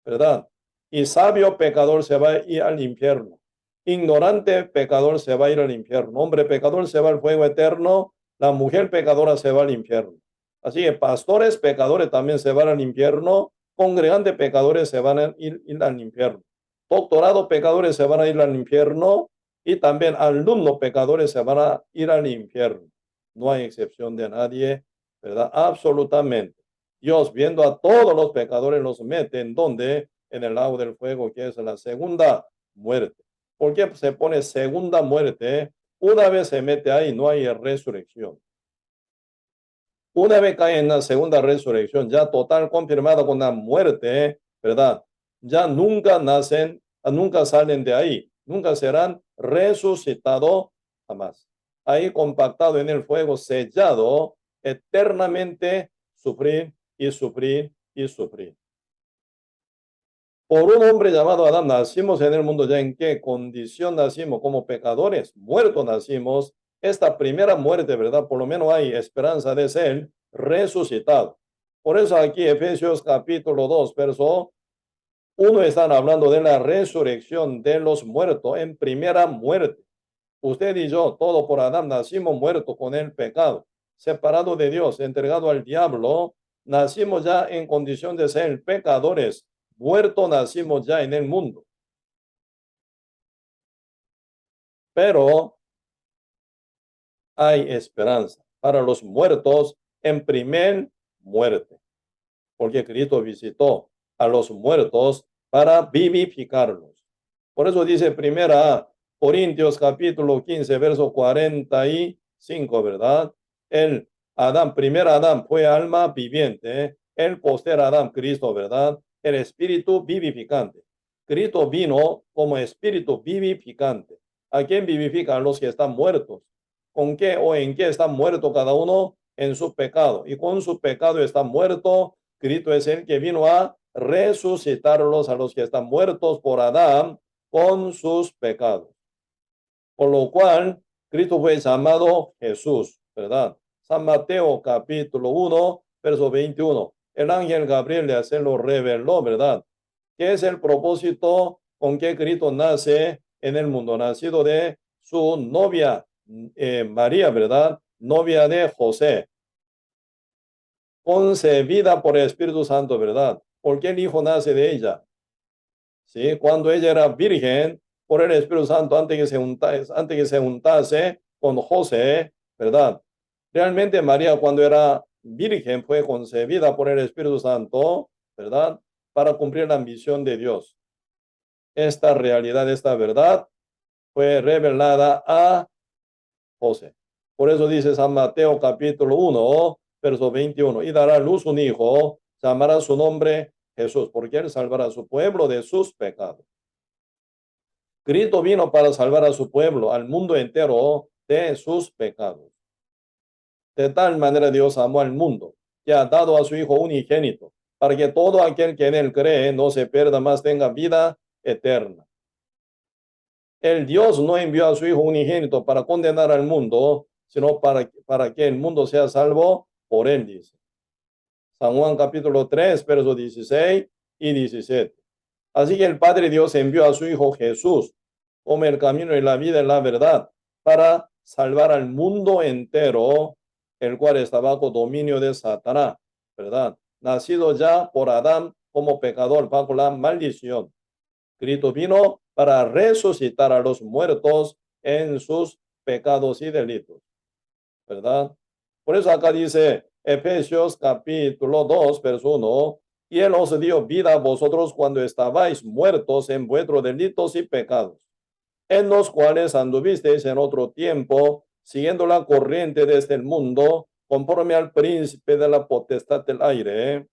¿verdad? Y sabio pecador se va a ir al infierno. Ignorante pecador se va a ir al infierno. Hombre pecador se va al fuego eterno. La mujer pecadora se va al infierno. Así que pastores pecadores también se van al infierno. Congregantes pecadores se van a ir al infierno. Doctorado pecadores se van a ir al infierno. Y también alumnos pecadores se van a ir al infierno. No hay excepción de nadie, ¿verdad? Absolutamente. Dios, viendo a todos los pecadores, los mete en donde, en el lago del fuego, que es la segunda muerte. ¿Por qué se pone segunda muerte? Una vez se mete ahí, no hay resurrección. Una vez cae en la segunda resurrección, ya total confirmada con la muerte, ¿verdad? Ya nunca nacen, nunca salen de ahí, nunca serán resucitados jamás. Ahí compactado en el fuego, sellado, eternamente sufrir y sufrir y sufrir. Por un hombre llamado Adán nacimos en el mundo. ¿Ya en qué condición nacimos? Como pecadores, muertos nacimos. Esta primera muerte, ¿verdad? Por lo menos hay esperanza de ser resucitado. Por eso aquí Efesios capítulo 2, verso 1 están hablando de la resurrección de los muertos en primera muerte. Usted y yo, todo por Adán, nacimos muertos con el pecado, separados de Dios, entregado al diablo. Nacimos ya en condición de ser pecadores, muertos nacimos ya en el mundo. Pero hay esperanza para los muertos en primer muerte, porque Cristo visitó a los muertos para vivificarlos. Por eso dice primera Corintios capítulo 15, verso 45, ¿verdad? El Adán, primer Adán fue alma viviente, el poster Adán, Cristo, ¿verdad? El espíritu vivificante. Cristo vino como espíritu vivificante. ¿A quién vivifica? A los que están muertos. ¿Con qué o en qué están muertos cada uno? En su pecado. Y con su pecado está muerto. Cristo es el que vino a resucitarlos a los que están muertos por Adán con sus pecados. Por lo cual, Cristo fue llamado Jesús, ¿verdad? San Mateo capítulo 1, verso 21. El ángel Gabriel se lo reveló, ¿verdad? ¿Qué es el propósito con que Cristo nace en el mundo? Nacido de su novia María, ¿verdad? Novia de José. concebida por el Espíritu Santo, ¿verdad? Porque el Hijo nace de ella. ¿Sí? Cuando ella era virgen, por el Espíritu Santo, antes que se juntase con José, ¿verdad? Realmente María, cuando era virgen, fue concebida por el Espíritu Santo, ¿verdad? Para cumplir la misión de Dios. Esta realidad, esta verdad, fue revelada a José. Por eso dice San Mateo capítulo 1, verso 21, y dará a luz un hijo, llamará su nombre Jesús, porque él salvará a su pueblo de sus pecados. Cristo vino para salvar a su pueblo, al mundo entero, de sus pecados. De tal manera Dios amó al mundo, que ha dado a su Hijo unigénito, para que todo aquel que en él cree no se pierda, más tenga vida eterna. El Dios no envió a su Hijo unigénito para condenar al mundo, sino para que el mundo sea salvo por él, dice. San Juan capítulo 3, versos 16 y 17. Así que el Padre Dios envió a su Hijo Jesús como el camino y la vida y la verdad para salvar al mundo entero, el cual está bajo dominio de Satanás, ¿verdad? Nacido ya por Adán como pecador bajo la maldición. Cristo vino para resucitar a los muertos en sus pecados y delitos, ¿verdad? Por eso acá dice Efesios capítulo 2, verso 1, y él os dio vida a vosotros cuando estabais muertos en vuestros delitos y pecados, en los cuales anduvisteis en otro tiempo, siguiendo la corriente de este mundo, conforme al príncipe de la potestad del aire,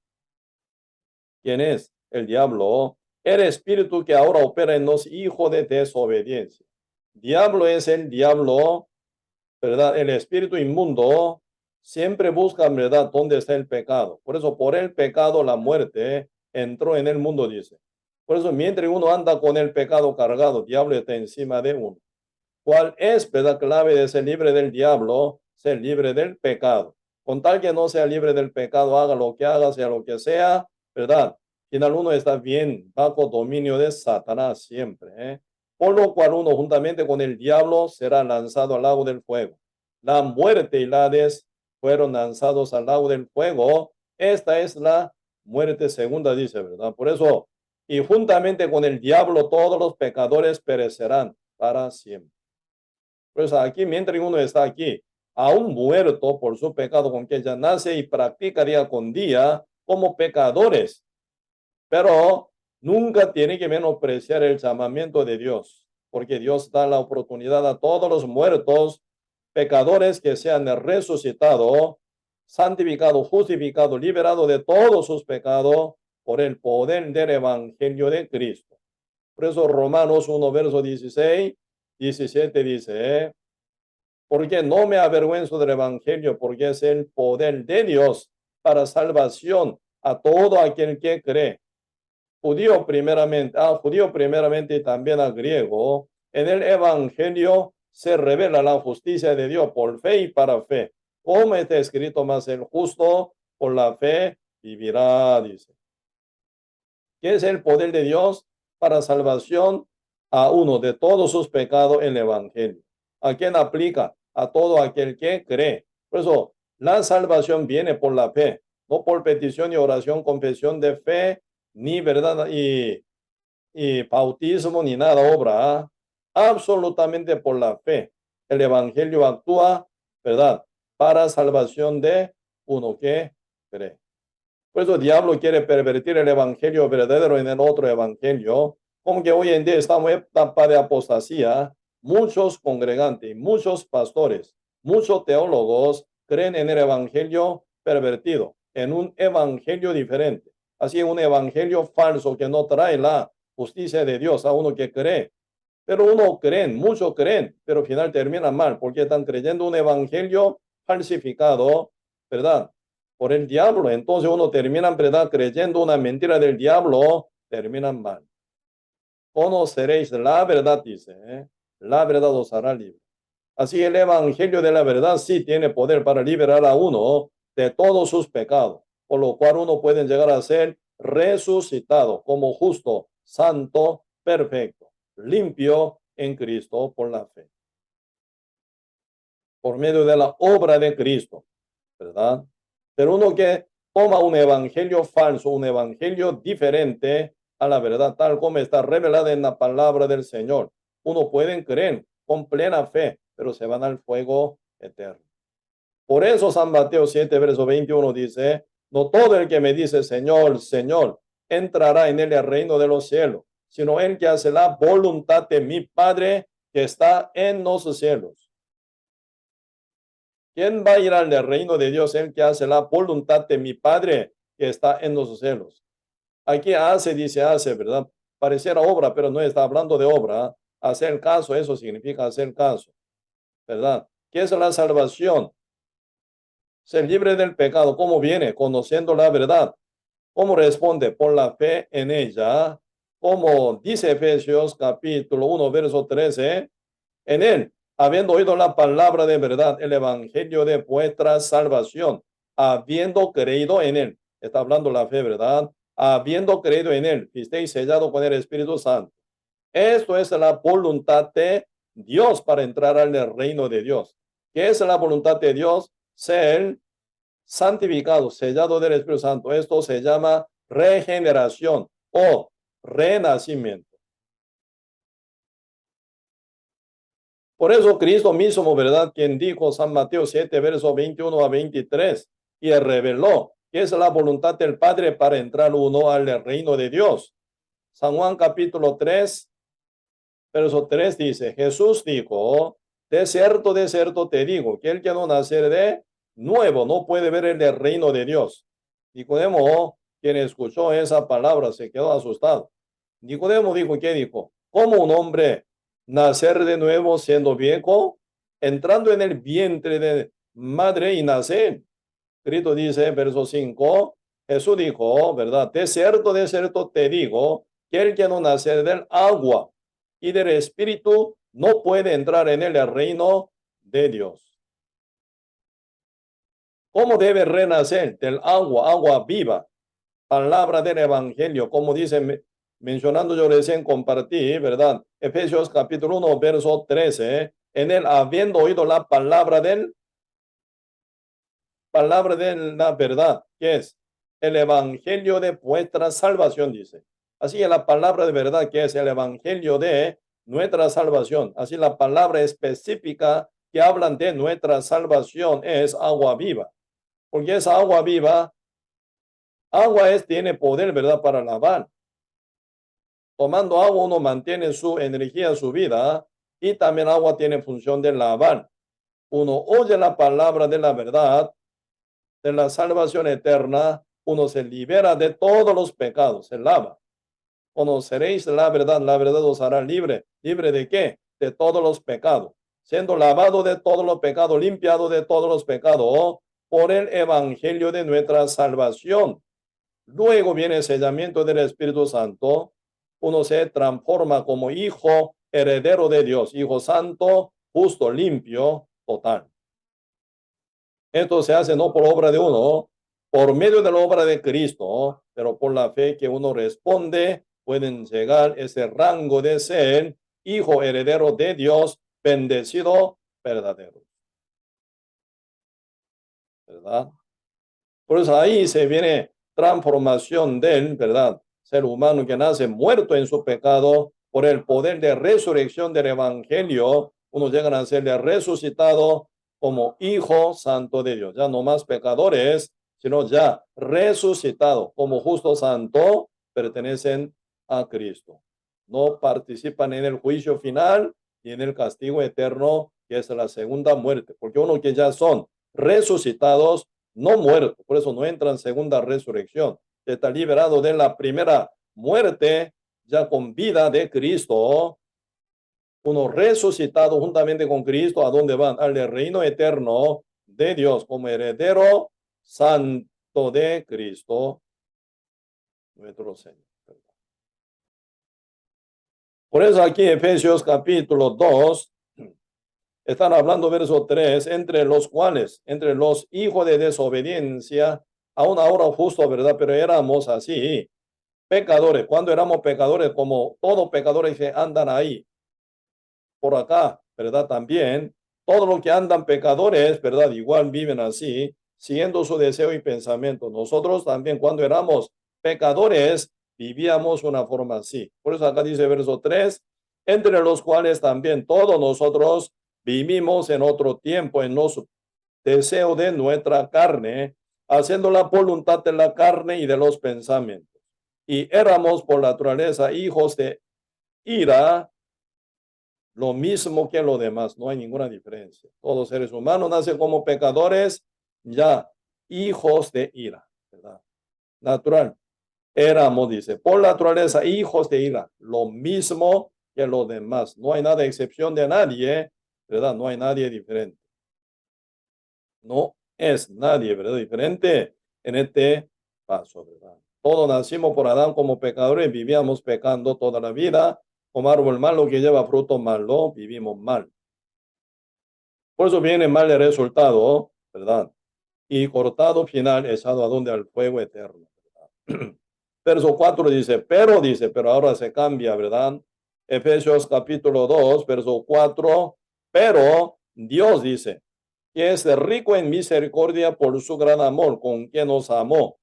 quien es el diablo, el espíritu que ahora opera en los hijos de desobediencia. Diablo es el diablo, ¿verdad? El espíritu inmundo siempre busca, ¿verdad?, dónde está el pecado. Por eso, por el pecado, la muerte entró en el mundo, dice. Por eso, mientras uno anda con el pecado cargado, diablo está encima de uno. ¿Cuál es, verdad, clave de ser libre del diablo? Ser libre del pecado. Con tal que no sea libre del pecado, haga lo que haga, sea lo que sea, ¿verdad? Final uno está bien bajo dominio de Satanás siempre, ¿eh? Por lo cual uno juntamente con el diablo será lanzado al lago del fuego. La muerte y la Hades fueron lanzados al lago del fuego. Esta es la muerte segunda, dice, ¿verdad? Por eso, y juntamente con el diablo todos los pecadores perecerán para siempre. Pues aquí, mientras uno está aquí, aún muerto por su pecado con que ya nace y practica día con día como pecadores, pero nunca tiene que menospreciar el llamamiento de Dios, porque Dios da la oportunidad a todos los muertos, pecadores que sean resucitados, santificados, justificados, liberados de todos sus pecados por el poder del Evangelio de Cristo. Por eso Romanos 1, verso 16, 17 dice, porque no me avergüenzo del Evangelio, porque es el poder de Dios para salvación a todo aquel que cree. Judío primeramente y también al griego. En el Evangelio se revela la justicia de Dios por fe y para fe. Como está escrito, más el justo por la fe vivirá, dice. ¿Qué es el poder de Dios para salvación a uno de todos sus pecados en el Evangelio? ¿A quién aplica? A todo aquel que cree. Por eso, la salvación viene por la fe, no por petición y oración, confesión de fe, ni verdad y bautismo, ni nada obra. ¿Ah? Absolutamente por la fe. El Evangelio actúa, ¿verdad?, para salvación de uno que cree. Por eso el diablo quiere pervertir el evangelio verdadero en el otro evangelio. Como que hoy en día estamos en etapa de apostasía. Muchos congregantes, muchos pastores, muchos teólogos creen en el evangelio pervertido, en un evangelio diferente. Así un evangelio falso que no trae la justicia de Dios a uno que cree. Pero muchos creen, pero al final terminan mal porque están creyendo un evangelio falsificado, ¿verdad?, por el diablo. Entonces uno termina, ¿verdad?, creyendo una mentira del diablo, terminan mal. Conoceréis la verdad, dice, ¿eh? La verdad os hará libre. Así el evangelio de la verdad sí tiene poder para liberar a uno de todos sus pecados, por lo cual uno puede llegar a ser resucitado como justo, santo, perfecto, limpio en Cristo por la fe, por medio de la obra de Cristo, ¿verdad? Pero uno que toma un evangelio falso, un evangelio diferente a la verdad, tal como está revelada en la palabra del Señor. Uno puede creer con plena fe, pero se van al fuego eterno. Por eso San Mateo 7, verso 21 dice, no todo el que me dice Señor, Señor, entrará en el reino de los cielos, sino el que hace la voluntad de mi Padre que está en los cielos. ¿Quién va a ir al reino de Dios? El que hace la voluntad de mi Padre que está en los cielos. Aquí hace, dice hace, ¿verdad? Pareciera obra, pero no está hablando de obra. Hacer caso, eso significa hacer caso, ¿verdad? ¿Qué es la salvación? Ser libre del pecado. ¿Cómo viene? Conociendo la verdad. ¿Cómo responde? Por la fe en ella. Como dice Efesios capítulo 1, verso 13, en él, habiendo oído la palabra de verdad, el evangelio de vuestra salvación, habiendo creído en él. Está hablando la fe, ¿verdad? Habiendo creído en él, fuisteis sellado con el Espíritu Santo. Esto es la voluntad de Dios para entrar al reino de Dios. ¿Qué es la voluntad de Dios? Ser santificado, sellado del Espíritu Santo. Esto se llama regeneración o renacimiento. Por eso Cristo mismo, ¿verdad? Quien dijo San Mateo 7, versos 21 a 23, y reveló que es la voluntad del Padre para entrar uno al reino de Dios. San Juan capítulo 3, verso 3 dice, Jesús dijo, de cierto te digo, que el que no naciere de nuevo no puede ver el reino de Dios. Nicodemo, quien escuchó esa palabra, se quedó asustado. Nicodemo dijo, ¿qué dijo? ¿Cómo un hombre nacer de nuevo siendo viejo, entrando en el vientre de madre y nacer? Cristo dice, verso 5, Jesús dijo, ¿verdad? De cierto te digo, que el que no nace del agua y del espíritu no puede entrar en el reino de Dios. ¿Cómo debe renacer? Del agua, agua viva, palabra del evangelio, como dice, mencionando yo recién compartí, ¿verdad? Efesios capítulo 1, verso 13, en él habiendo oído la palabra de la verdad, que es el evangelio de vuestra salvación, dice. Así es la palabra de verdad, que es el evangelio de nuestra salvación. Así la palabra específica que hablan de nuestra salvación es agua viva, porque esa agua viva, tiene poder, ¿verdad?, para lavar. Tomando agua uno mantiene su energía, su vida, y también agua tiene función de lavar. Uno oye la palabra de la verdad, de la salvación eterna, uno se libera de todos los pecados, se lava. Conoceréis la verdad os hará libre. ¿Libre de qué? De todos los pecados. Siendo lavado de todos los pecados, limpiado de todos los pecados, por el evangelio de nuestra salvación. Luego viene el sellamiento del Espíritu Santo. Uno se transforma como hijo heredero de Dios, hijo santo, justo, limpio, total. Esto se hace no por obra de uno, por medio de la obra de Cristo, pero por la fe que uno responde, pueden llegar a ese rango de ser hijo heredero de Dios, bendecido verdadero. ¿Verdad? Por eso ahí se viene transformación del, ¿verdad?, ser humano que nace muerto en su pecado por el poder de resurrección del evangelio. Uno llega a ser resucitado como hijo santo de Dios. Ya no más pecadores, sino ya resucitado como justo santo, pertenecen a Cristo. No participan en el juicio final y en el castigo eterno, que es la segunda muerte, porque uno que ya son resucitados, no muerto, por eso no entra en segunda resurrección. Está liberado de la primera muerte, ya con vida de Cristo. Uno resucitado juntamente con Cristo, ¿a dónde van? Al reino eterno de Dios, como heredero santo de Cristo, nuestro Señor. Por eso aquí Efesios capítulo 2, están hablando verso 3, entre los cuales, entre los hijos de desobediencia, aún ahora justo, ¿verdad? Pero éramos así, pecadores. Cuando éramos pecadores, como todos pecadores que andan ahí, por acá, ¿verdad? También, todos los que andan pecadores, ¿verdad? Igual viven así, siguiendo su deseo y pensamiento. Nosotros también cuando éramos pecadores, vivíamos una forma así. Por eso acá dice verso 3, entre los cuales también todos nosotros vivimos en otro tiempo en los deseos de nuestra carne, haciendo la voluntad de la carne y de los pensamientos. Y éramos por naturaleza hijos de ira, lo mismo que los demás, no hay ninguna diferencia. Todos los seres humanos nacen como pecadores, ya hijos de ira, ¿verdad? Natural. Éramos, dice, por naturaleza hijos de ira, lo mismo que los demás. No hay nada de excepción de nadie, ¿verdad? No hay nadie diferente. No es nadie, ¿verdad? Diferente en este paso, ¿verdad? Todos nacimos por Adán como pecadores, vivíamos pecando toda la vida. Como árbol malo que lleva fruto malo, vivimos mal. Por eso viene mal el resultado, ¿verdad? Y cortado final, echado a donde al fuego eterno, ¿verdad? Verso 4 dice, pero ahora se cambia, ¿verdad? Efesios capítulo 2, verso 4, pero Dios dice, que es rico en misericordia por su gran amor con quien nos amó.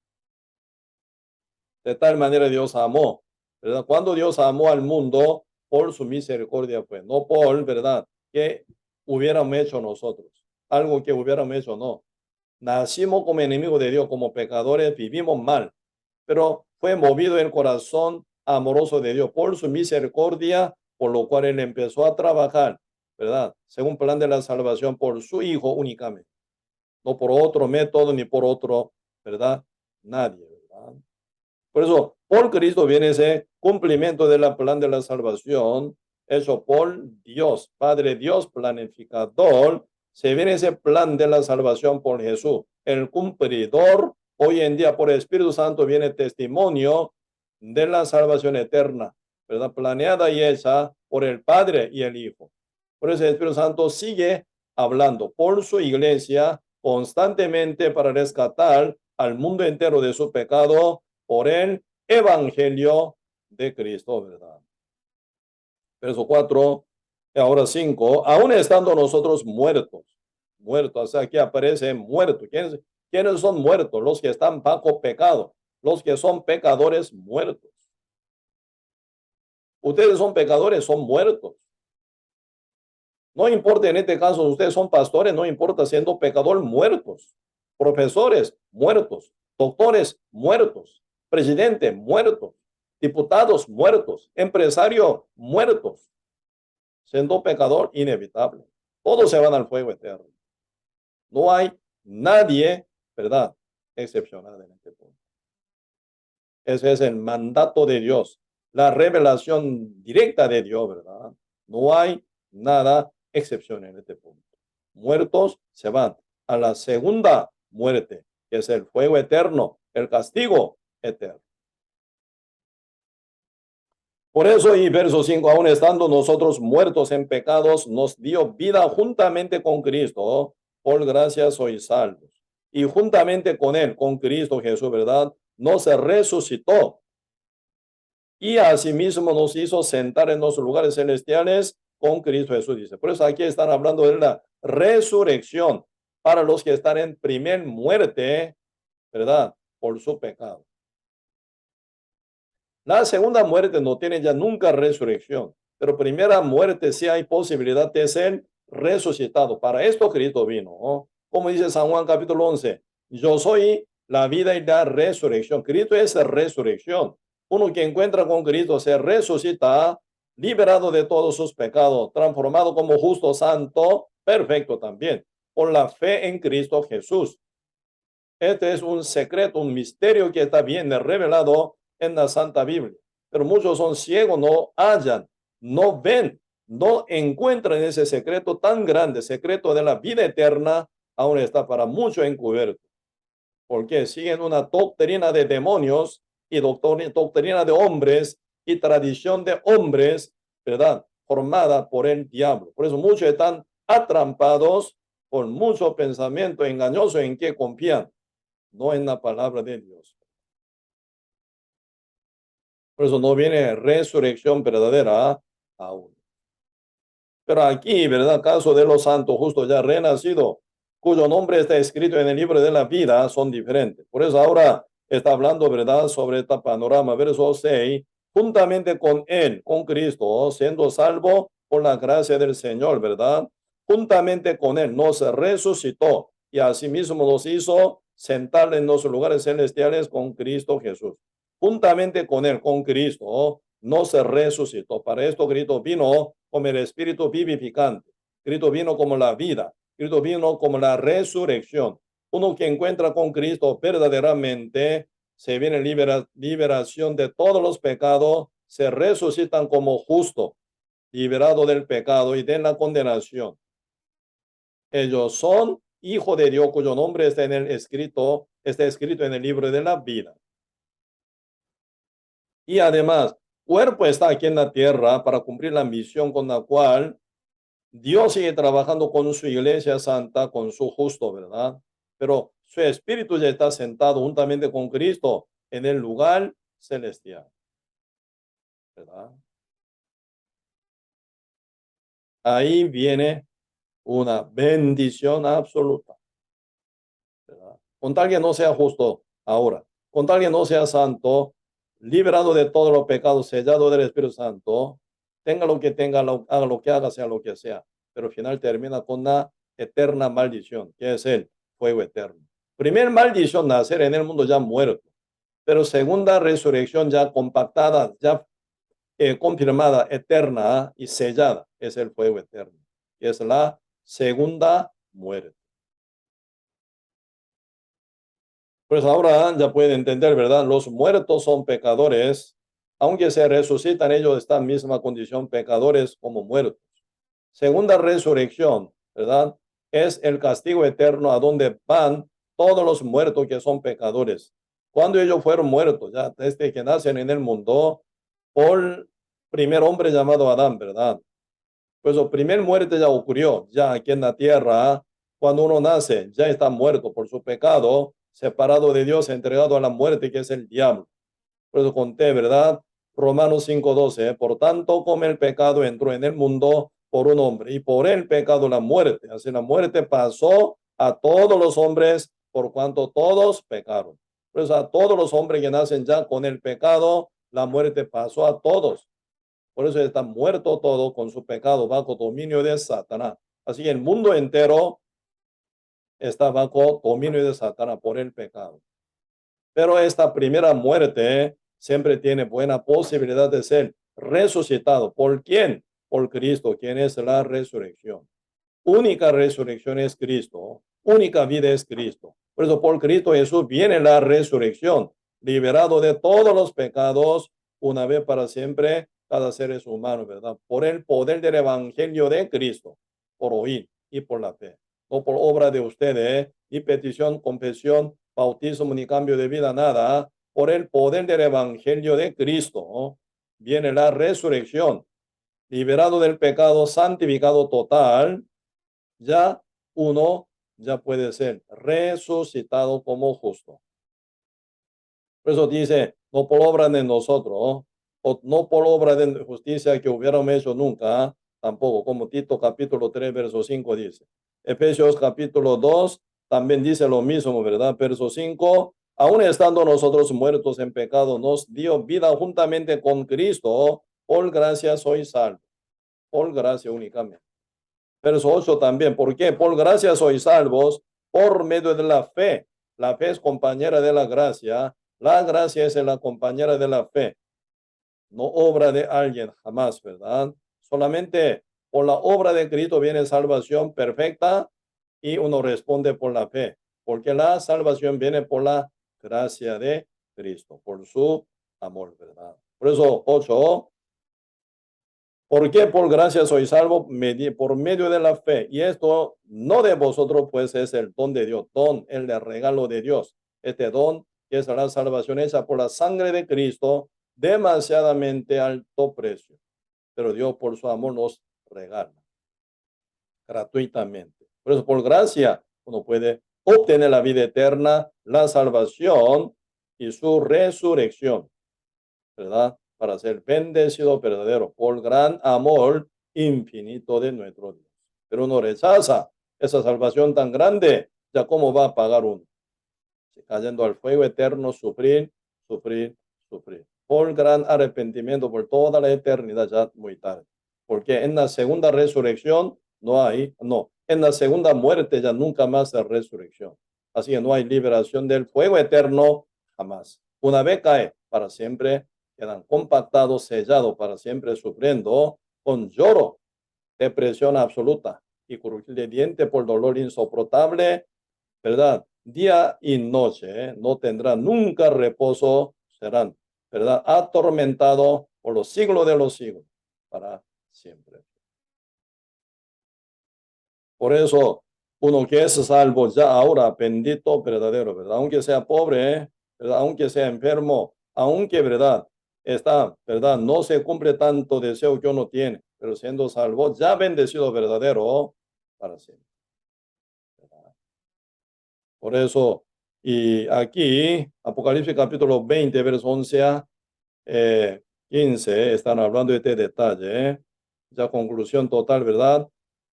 De tal manera Dios amó, ¿verdad? Cuando Dios amó al mundo, por su misericordia fue, no por, ¿verdad? Que hubiéramos hecho nosotros, algo que hubiéramos hecho, no. Nacimos como enemigos de Dios, como pecadores, vivimos mal, pero fue movido el corazón amoroso de Dios por su misericordia, por lo cual Él empezó a trabajar, ¿verdad? Según plan de la salvación por su Hijo únicamente, no por otro método ni por otro, ¿verdad? Nadie, ¿verdad? Por eso, por Cristo viene ese cumplimiento del plan de la salvación, hecho por Dios, Padre Dios planificador. Se viene ese plan de la salvación por Jesús, el cumplidor. Hoy en día, por Espíritu Santo, viene testimonio de la salvación eterna, ¿verdad? Planeada y hecha por el Padre y el Hijo. Por eso el Espíritu Santo sigue hablando por su iglesia constantemente para rescatar al mundo entero de su pecado por el evangelio de Cristo, ¿verdad? Verso 4, ahora 5, aún estando nosotros muertos, o sea, aquí aparece muerto. ¿Quiénes son muertos? Los que están bajo pecado, los que son pecadores muertos. Ustedes son pecadores, son muertos. No importa en este caso, ustedes son pastores, no importa siendo pecador, muertos. Profesores, muertos. Doctores, muertos. Presidente, muertos. Diputados, muertos. Empresario, muertos. Siendo pecador, inevitable. Todos se van al fuego eterno. No hay nadie, ¿verdad?, excepcional en este punto. Ese es el mandato de Dios, la revelación directa de Dios, ¿verdad? No hay nada excepción en este punto. Muertos se van a la segunda muerte, que es el fuego eterno, el castigo eterno. Por eso, y verso 5, aún estando nosotros muertos en pecados, nos dio vida juntamente con Cristo. Por gracia sois salvos. Y juntamente con Él, con Cristo Jesús, ¿verdad? Nos resucitó. Y asimismo nos hizo sentar en los lugares celestiales con Cristo Jesús, dice. Por eso aquí están hablando de la resurrección para los que están en primer muerte, ¿verdad? Por su pecado. La segunda muerte no tiene ya nunca resurrección, pero primera muerte sí hay posibilidad de ser resucitado. Para esto Cristo vino, ¿no? Como dice San Juan capítulo 11, yo soy la vida y la resurrección. Cristo es la resurrección. Uno que encuentra con Cristo se resucita, liberado de todos sus pecados, transformado como justo, santo, perfecto también, por la fe en Cristo Jesús. Este es un secreto, un misterio que está bien revelado en la Santa Biblia. Pero muchos son ciegos, no hallan, no ven, no encuentran ese secreto tan grande, secreto de la vida eterna, aún está para muchos encubierto. Porque siguen una doctrina de demonios y doctrina de hombres y tradición de hombres, ¿verdad? Formada por el diablo. Por eso muchos están atrapados por mucho pensamiento engañoso en que confían, no en la palabra de Dios. Por eso no viene resurrección verdadera aún. Pero aquí, ¿verdad? Caso de los santos justos ya renacidos cuyo nombre está escrito en el libro de la vida son diferentes. Por eso ahora está hablando, ¿verdad?, sobre este panorama. Verso 6, juntamente con él, con Cristo, siendo salvo por la gracia del Señor, ¿verdad? Juntamente con él nos resucitó y asimismo nos hizo sentar en los lugares celestiales con Cristo Jesús. Juntamente con él, con Cristo, nos resucitó. Para esto Cristo vino como el Espíritu vivificante. Cristo vino como la vida. Cristo vino como la resurrección. Uno que encuentra con Cristo verdaderamente se viene liberación de todos los pecados, se resucitan como justo, liberado del pecado y de la condenación. Ellos son hijos de Dios cuyo nombre está escrito en el libro de la vida. Y además, cuerpo está aquí en la tierra para cumplir la misión con la cual Dios sigue trabajando con su iglesia santa, con su justo, ¿verdad? Pero su espíritu ya está sentado juntamente con Cristo en el lugar celestial, ¿verdad? Ahí viene una bendición absoluta, ¿verdad? Con tal que no sea justo ahora, con tal que no sea santo, liberado de todos los pecados, sellado del Espíritu Santo, tenga lo que tenga, haga lo que haga, sea lo que sea, pero al final termina con una eterna maldición, que es el fuego eterno. Primer maldición, nacer en el mundo ya muerto, pero segunda resurrección ya compactada, ya confirmada, eterna y sellada, es el fuego eterno, que es la segunda muerte. Pues ahora ya puede entender, ¿verdad? Los muertos son pecadores, aunque se resucitan ellos de esta misma condición, pecadores como muertos. Segunda resurrección, ¿verdad? Es el castigo eterno a donde van todos los muertos que son pecadores. Cuando ellos fueron muertos, ya desde que nacen en el mundo, por primer hombre llamado Adán, ¿verdad? Pues la primer muerte ya ocurrió, ya aquí en la tierra, cuando uno nace, ya está muerto por su pecado, separado de Dios, entregado a la muerte, que es el diablo. Por eso conté, ¿verdad? Romanos 5:12, por tanto, como el pecado entró en el mundo por un hombre, y por el pecado la muerte. Así la muerte pasó a todos los hombres, por cuanto todos pecaron. Por eso a todos los hombres que nacen ya con el pecado, la muerte pasó a todos. Por eso está muerto todo con su pecado bajo dominio de Satanás. Así que el mundo entero está bajo dominio de Satanás por el pecado. Pero esta primera muerte siempre tiene buena posibilidad de ser resucitado. ¿Por quién? Por Cristo, quien es la resurrección. Única resurrección es Cristo. Única vida es Cristo. Por eso por Cristo Jesús viene la resurrección, liberado de todos los pecados, una vez para siempre, cada ser es humano, ¿verdad? Por el poder del evangelio de Cristo, por oír y por la fe. No por obra de ustedes, ni petición, confesión, bautismo, ni cambio de vida, nada. Por el poder del evangelio de Cristo, viene la resurrección, liberado del pecado, santificado total, ya uno ya puede ser resucitado como justo. Por eso dice, no por obra de nosotros, o no por obra de justicia que hubiéramos hecho nunca, tampoco, como Tito capítulo 3, verso 5 dice. Efesios capítulo 2 también dice lo mismo, ¿verdad? Verso 5, aún estando nosotros muertos en pecado, nos dio vida juntamente con Cristo, por gracia sois salvos, por gracia únicamente. Verso 8 también, ¿por qué? Por gracia sois salvos por medio de la fe. La fe es compañera de la gracia es la compañera de la fe, no obra de alguien, jamás, ¿verdad? Solamente por la obra de Cristo viene salvación perfecta y uno responde por la fe, porque la salvación viene por la gracia de Cristo, por su amor, ¿verdad? Por eso 8, ¿por qué? Por gracia soy salvo por medio de la fe. Y esto no de vosotros, pues es el don de Dios, el regalo de Dios. Este don que es la salvación hecha por la sangre de Cristo, demasiadamente alto precio. Pero Dios por su amor nos regala gratuitamente. Por eso por gracia uno puede obtener la vida eterna, la salvación y su resurrección, ¿verdad? Para ser bendecido verdadero por gran amor infinito de nuestro Dios. Pero uno rechaza esa salvación tan grande, ya cómo va a pagar uno. Cayendo al fuego eterno, sufrir, sufrir, sufrir. Por gran arrepentimiento por toda la eternidad, ya muy tarde. Porque en la segunda resurrección en la segunda muerte ya nunca más hay resurrección. Así que no hay liberación del fuego eterno jamás. Una vez cae, para siempre quedan compactados, sellados para siempre, sufriendo con lloro, depresión absoluta y crujir de diente por dolor insoportable, ¿verdad? Día y noche, no tendrán nunca reposo, serán, ¿verdad? Atormentados por los siglos de los siglos, para siempre. Por eso, uno que es salvo ya ahora, bendito, verdadero, ¿verdad? Aunque sea pobre, ¿verdad? Aunque sea enfermo, aunque, ¿verdad? Está, ¿verdad? No se cumple tanto deseo que uno tiene, pero siendo salvo, ya bendecido, verdadero, para siempre, ¿verdad? Por eso, y aquí, Apocalipsis capítulo 20, verso 11 a 15, están hablando de este detalle, ¿eh? Ya conclusión total, ¿verdad?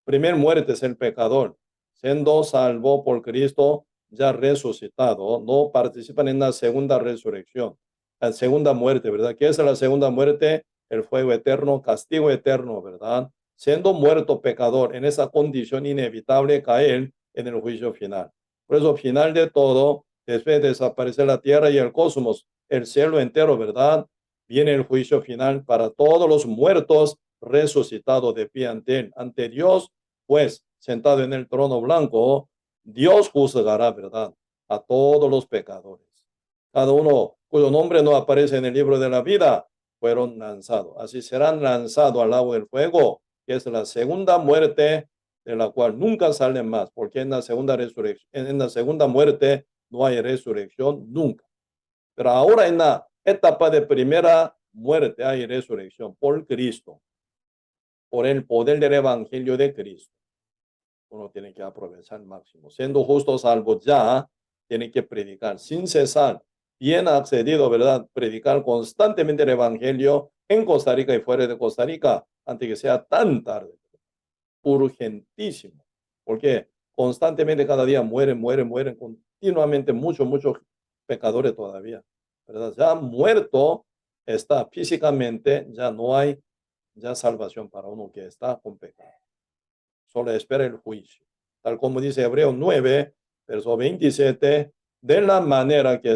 Primer muerte es el pecador, siendo salvo por Cristo, ya resucitado, no participan en la segunda resurrección, la segunda muerte, ¿verdad? ¿Qué es la segunda muerte? El fuego eterno, castigo eterno, ¿verdad? Siendo muerto pecador, en esa condición inevitable caer en el juicio final. Por eso, final de todo, después de desaparecer la tierra y el cosmos, el cielo entero, ¿verdad? Viene el juicio final para todos los muertos resucitados de pie ante él, ante Dios, pues sentado en el trono blanco, Dios juzgará, ¿verdad? A todos los pecadores. Cada uno cuyo nombre no aparece en el libro de la vida, fueron lanzados. Así serán lanzados al lago del fuego, que es la segunda muerte, de la cual nunca salen más, porque en la segunda resurrección, en la segunda muerte no hay resurrección nunca. Pero ahora en la etapa de primera muerte hay resurrección por Cristo, por el poder del evangelio de Cristo. Uno tiene que aprovechar al máximo. Siendo justo salvo ya, tiene que predicar sin cesar. Bien accedido, ¿verdad? Predicar constantemente el evangelio en Costa Rica y fuera de Costa Rica, antes que sea tan tarde. Urgentísimo. Porque constantemente cada día mueren continuamente muchos pecadores todavía, ¿verdad? Ya muerto está físicamente, ya no hay ya salvación para uno que está con pecado. Solo espera el juicio. Tal como dice Hebreos 9, verso 27, de la manera que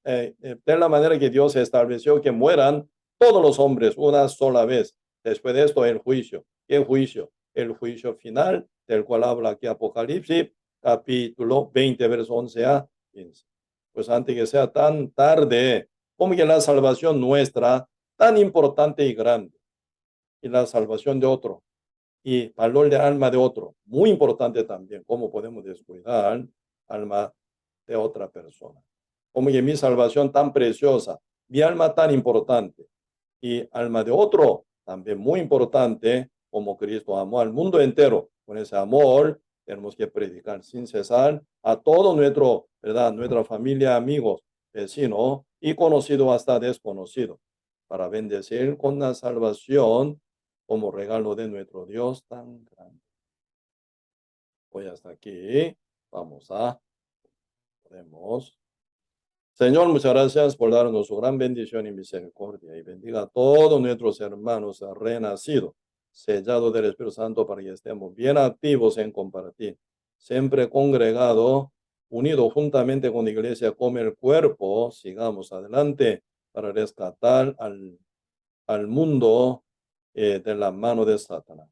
de la manera que Dios estableció que mueran todos los hombres una sola vez. Después de esto, el juicio. ¿Qué juicio? El juicio final, del cual habla aquí Apocalipsis, capítulo 20, verso 11 a 15. Pues antes que sea tan tarde, como que la salvación nuestra, tan importante y grande, y la salvación de otro, y valor de alma de otro, muy importante también, cómo podemos descuidar alma de otra persona. Como que mi salvación tan preciosa, mi alma tan importante y alma de otro también muy importante, como Cristo amó al mundo entero. Con ese amor tenemos que predicar sin cesar a todo nuestro, ¿verdad? Nuestra familia, amigos, vecinos y conocido hasta desconocido, para bendecir con la salvación como regalo de nuestro Dios tan grande. Hoy hasta aquí. Podemos. Señor, muchas gracias por darnos su gran bendición y misericordia, y bendiga a todos nuestros hermanos renacidos, sellados del Espíritu Santo, para que estemos bien activos en compartir, siempre congregado, unido juntamente con la iglesia como el cuerpo. Sigamos adelante para rescatar al mundo de la mano de Satanás.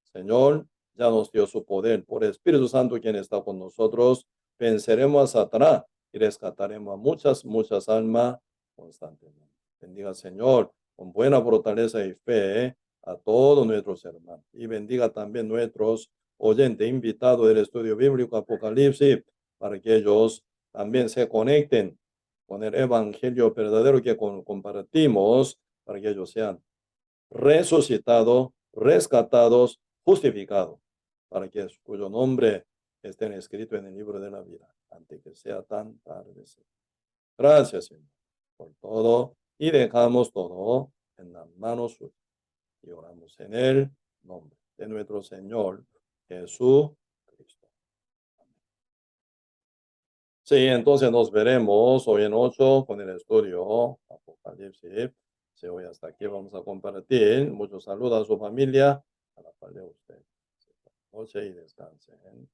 Señor, ya nos dio su poder. Por el Espíritu Santo, quien está con nosotros, venceremos a Satanás y rescataremos a muchas almas constantemente. Bendiga, Señor, con buena fortaleza y fe, a todos nuestros hermanos. Y bendiga también nuestros oyentes invitados del estudio bíblico Apocalipsis, para que ellos también se conecten con el evangelio verdadero que compartimos, para que ellos sean resucitados, rescatados, justificados, para que cuyo nombre esté escrito en el libro de la vida, antes que sea tan tarde. Gracias, Señor, por todo, y dejamos todo en las manos suyas y oramos en el nombre de nuestro Señor Jesucristo. Sí, entonces nos veremos hoy en 8 con el estudio Apocalipsis. Sí, hoy hasta aquí vamos a compartir. Muchos saludos a su familia. A la paz de usted. Buenas noches y descansen.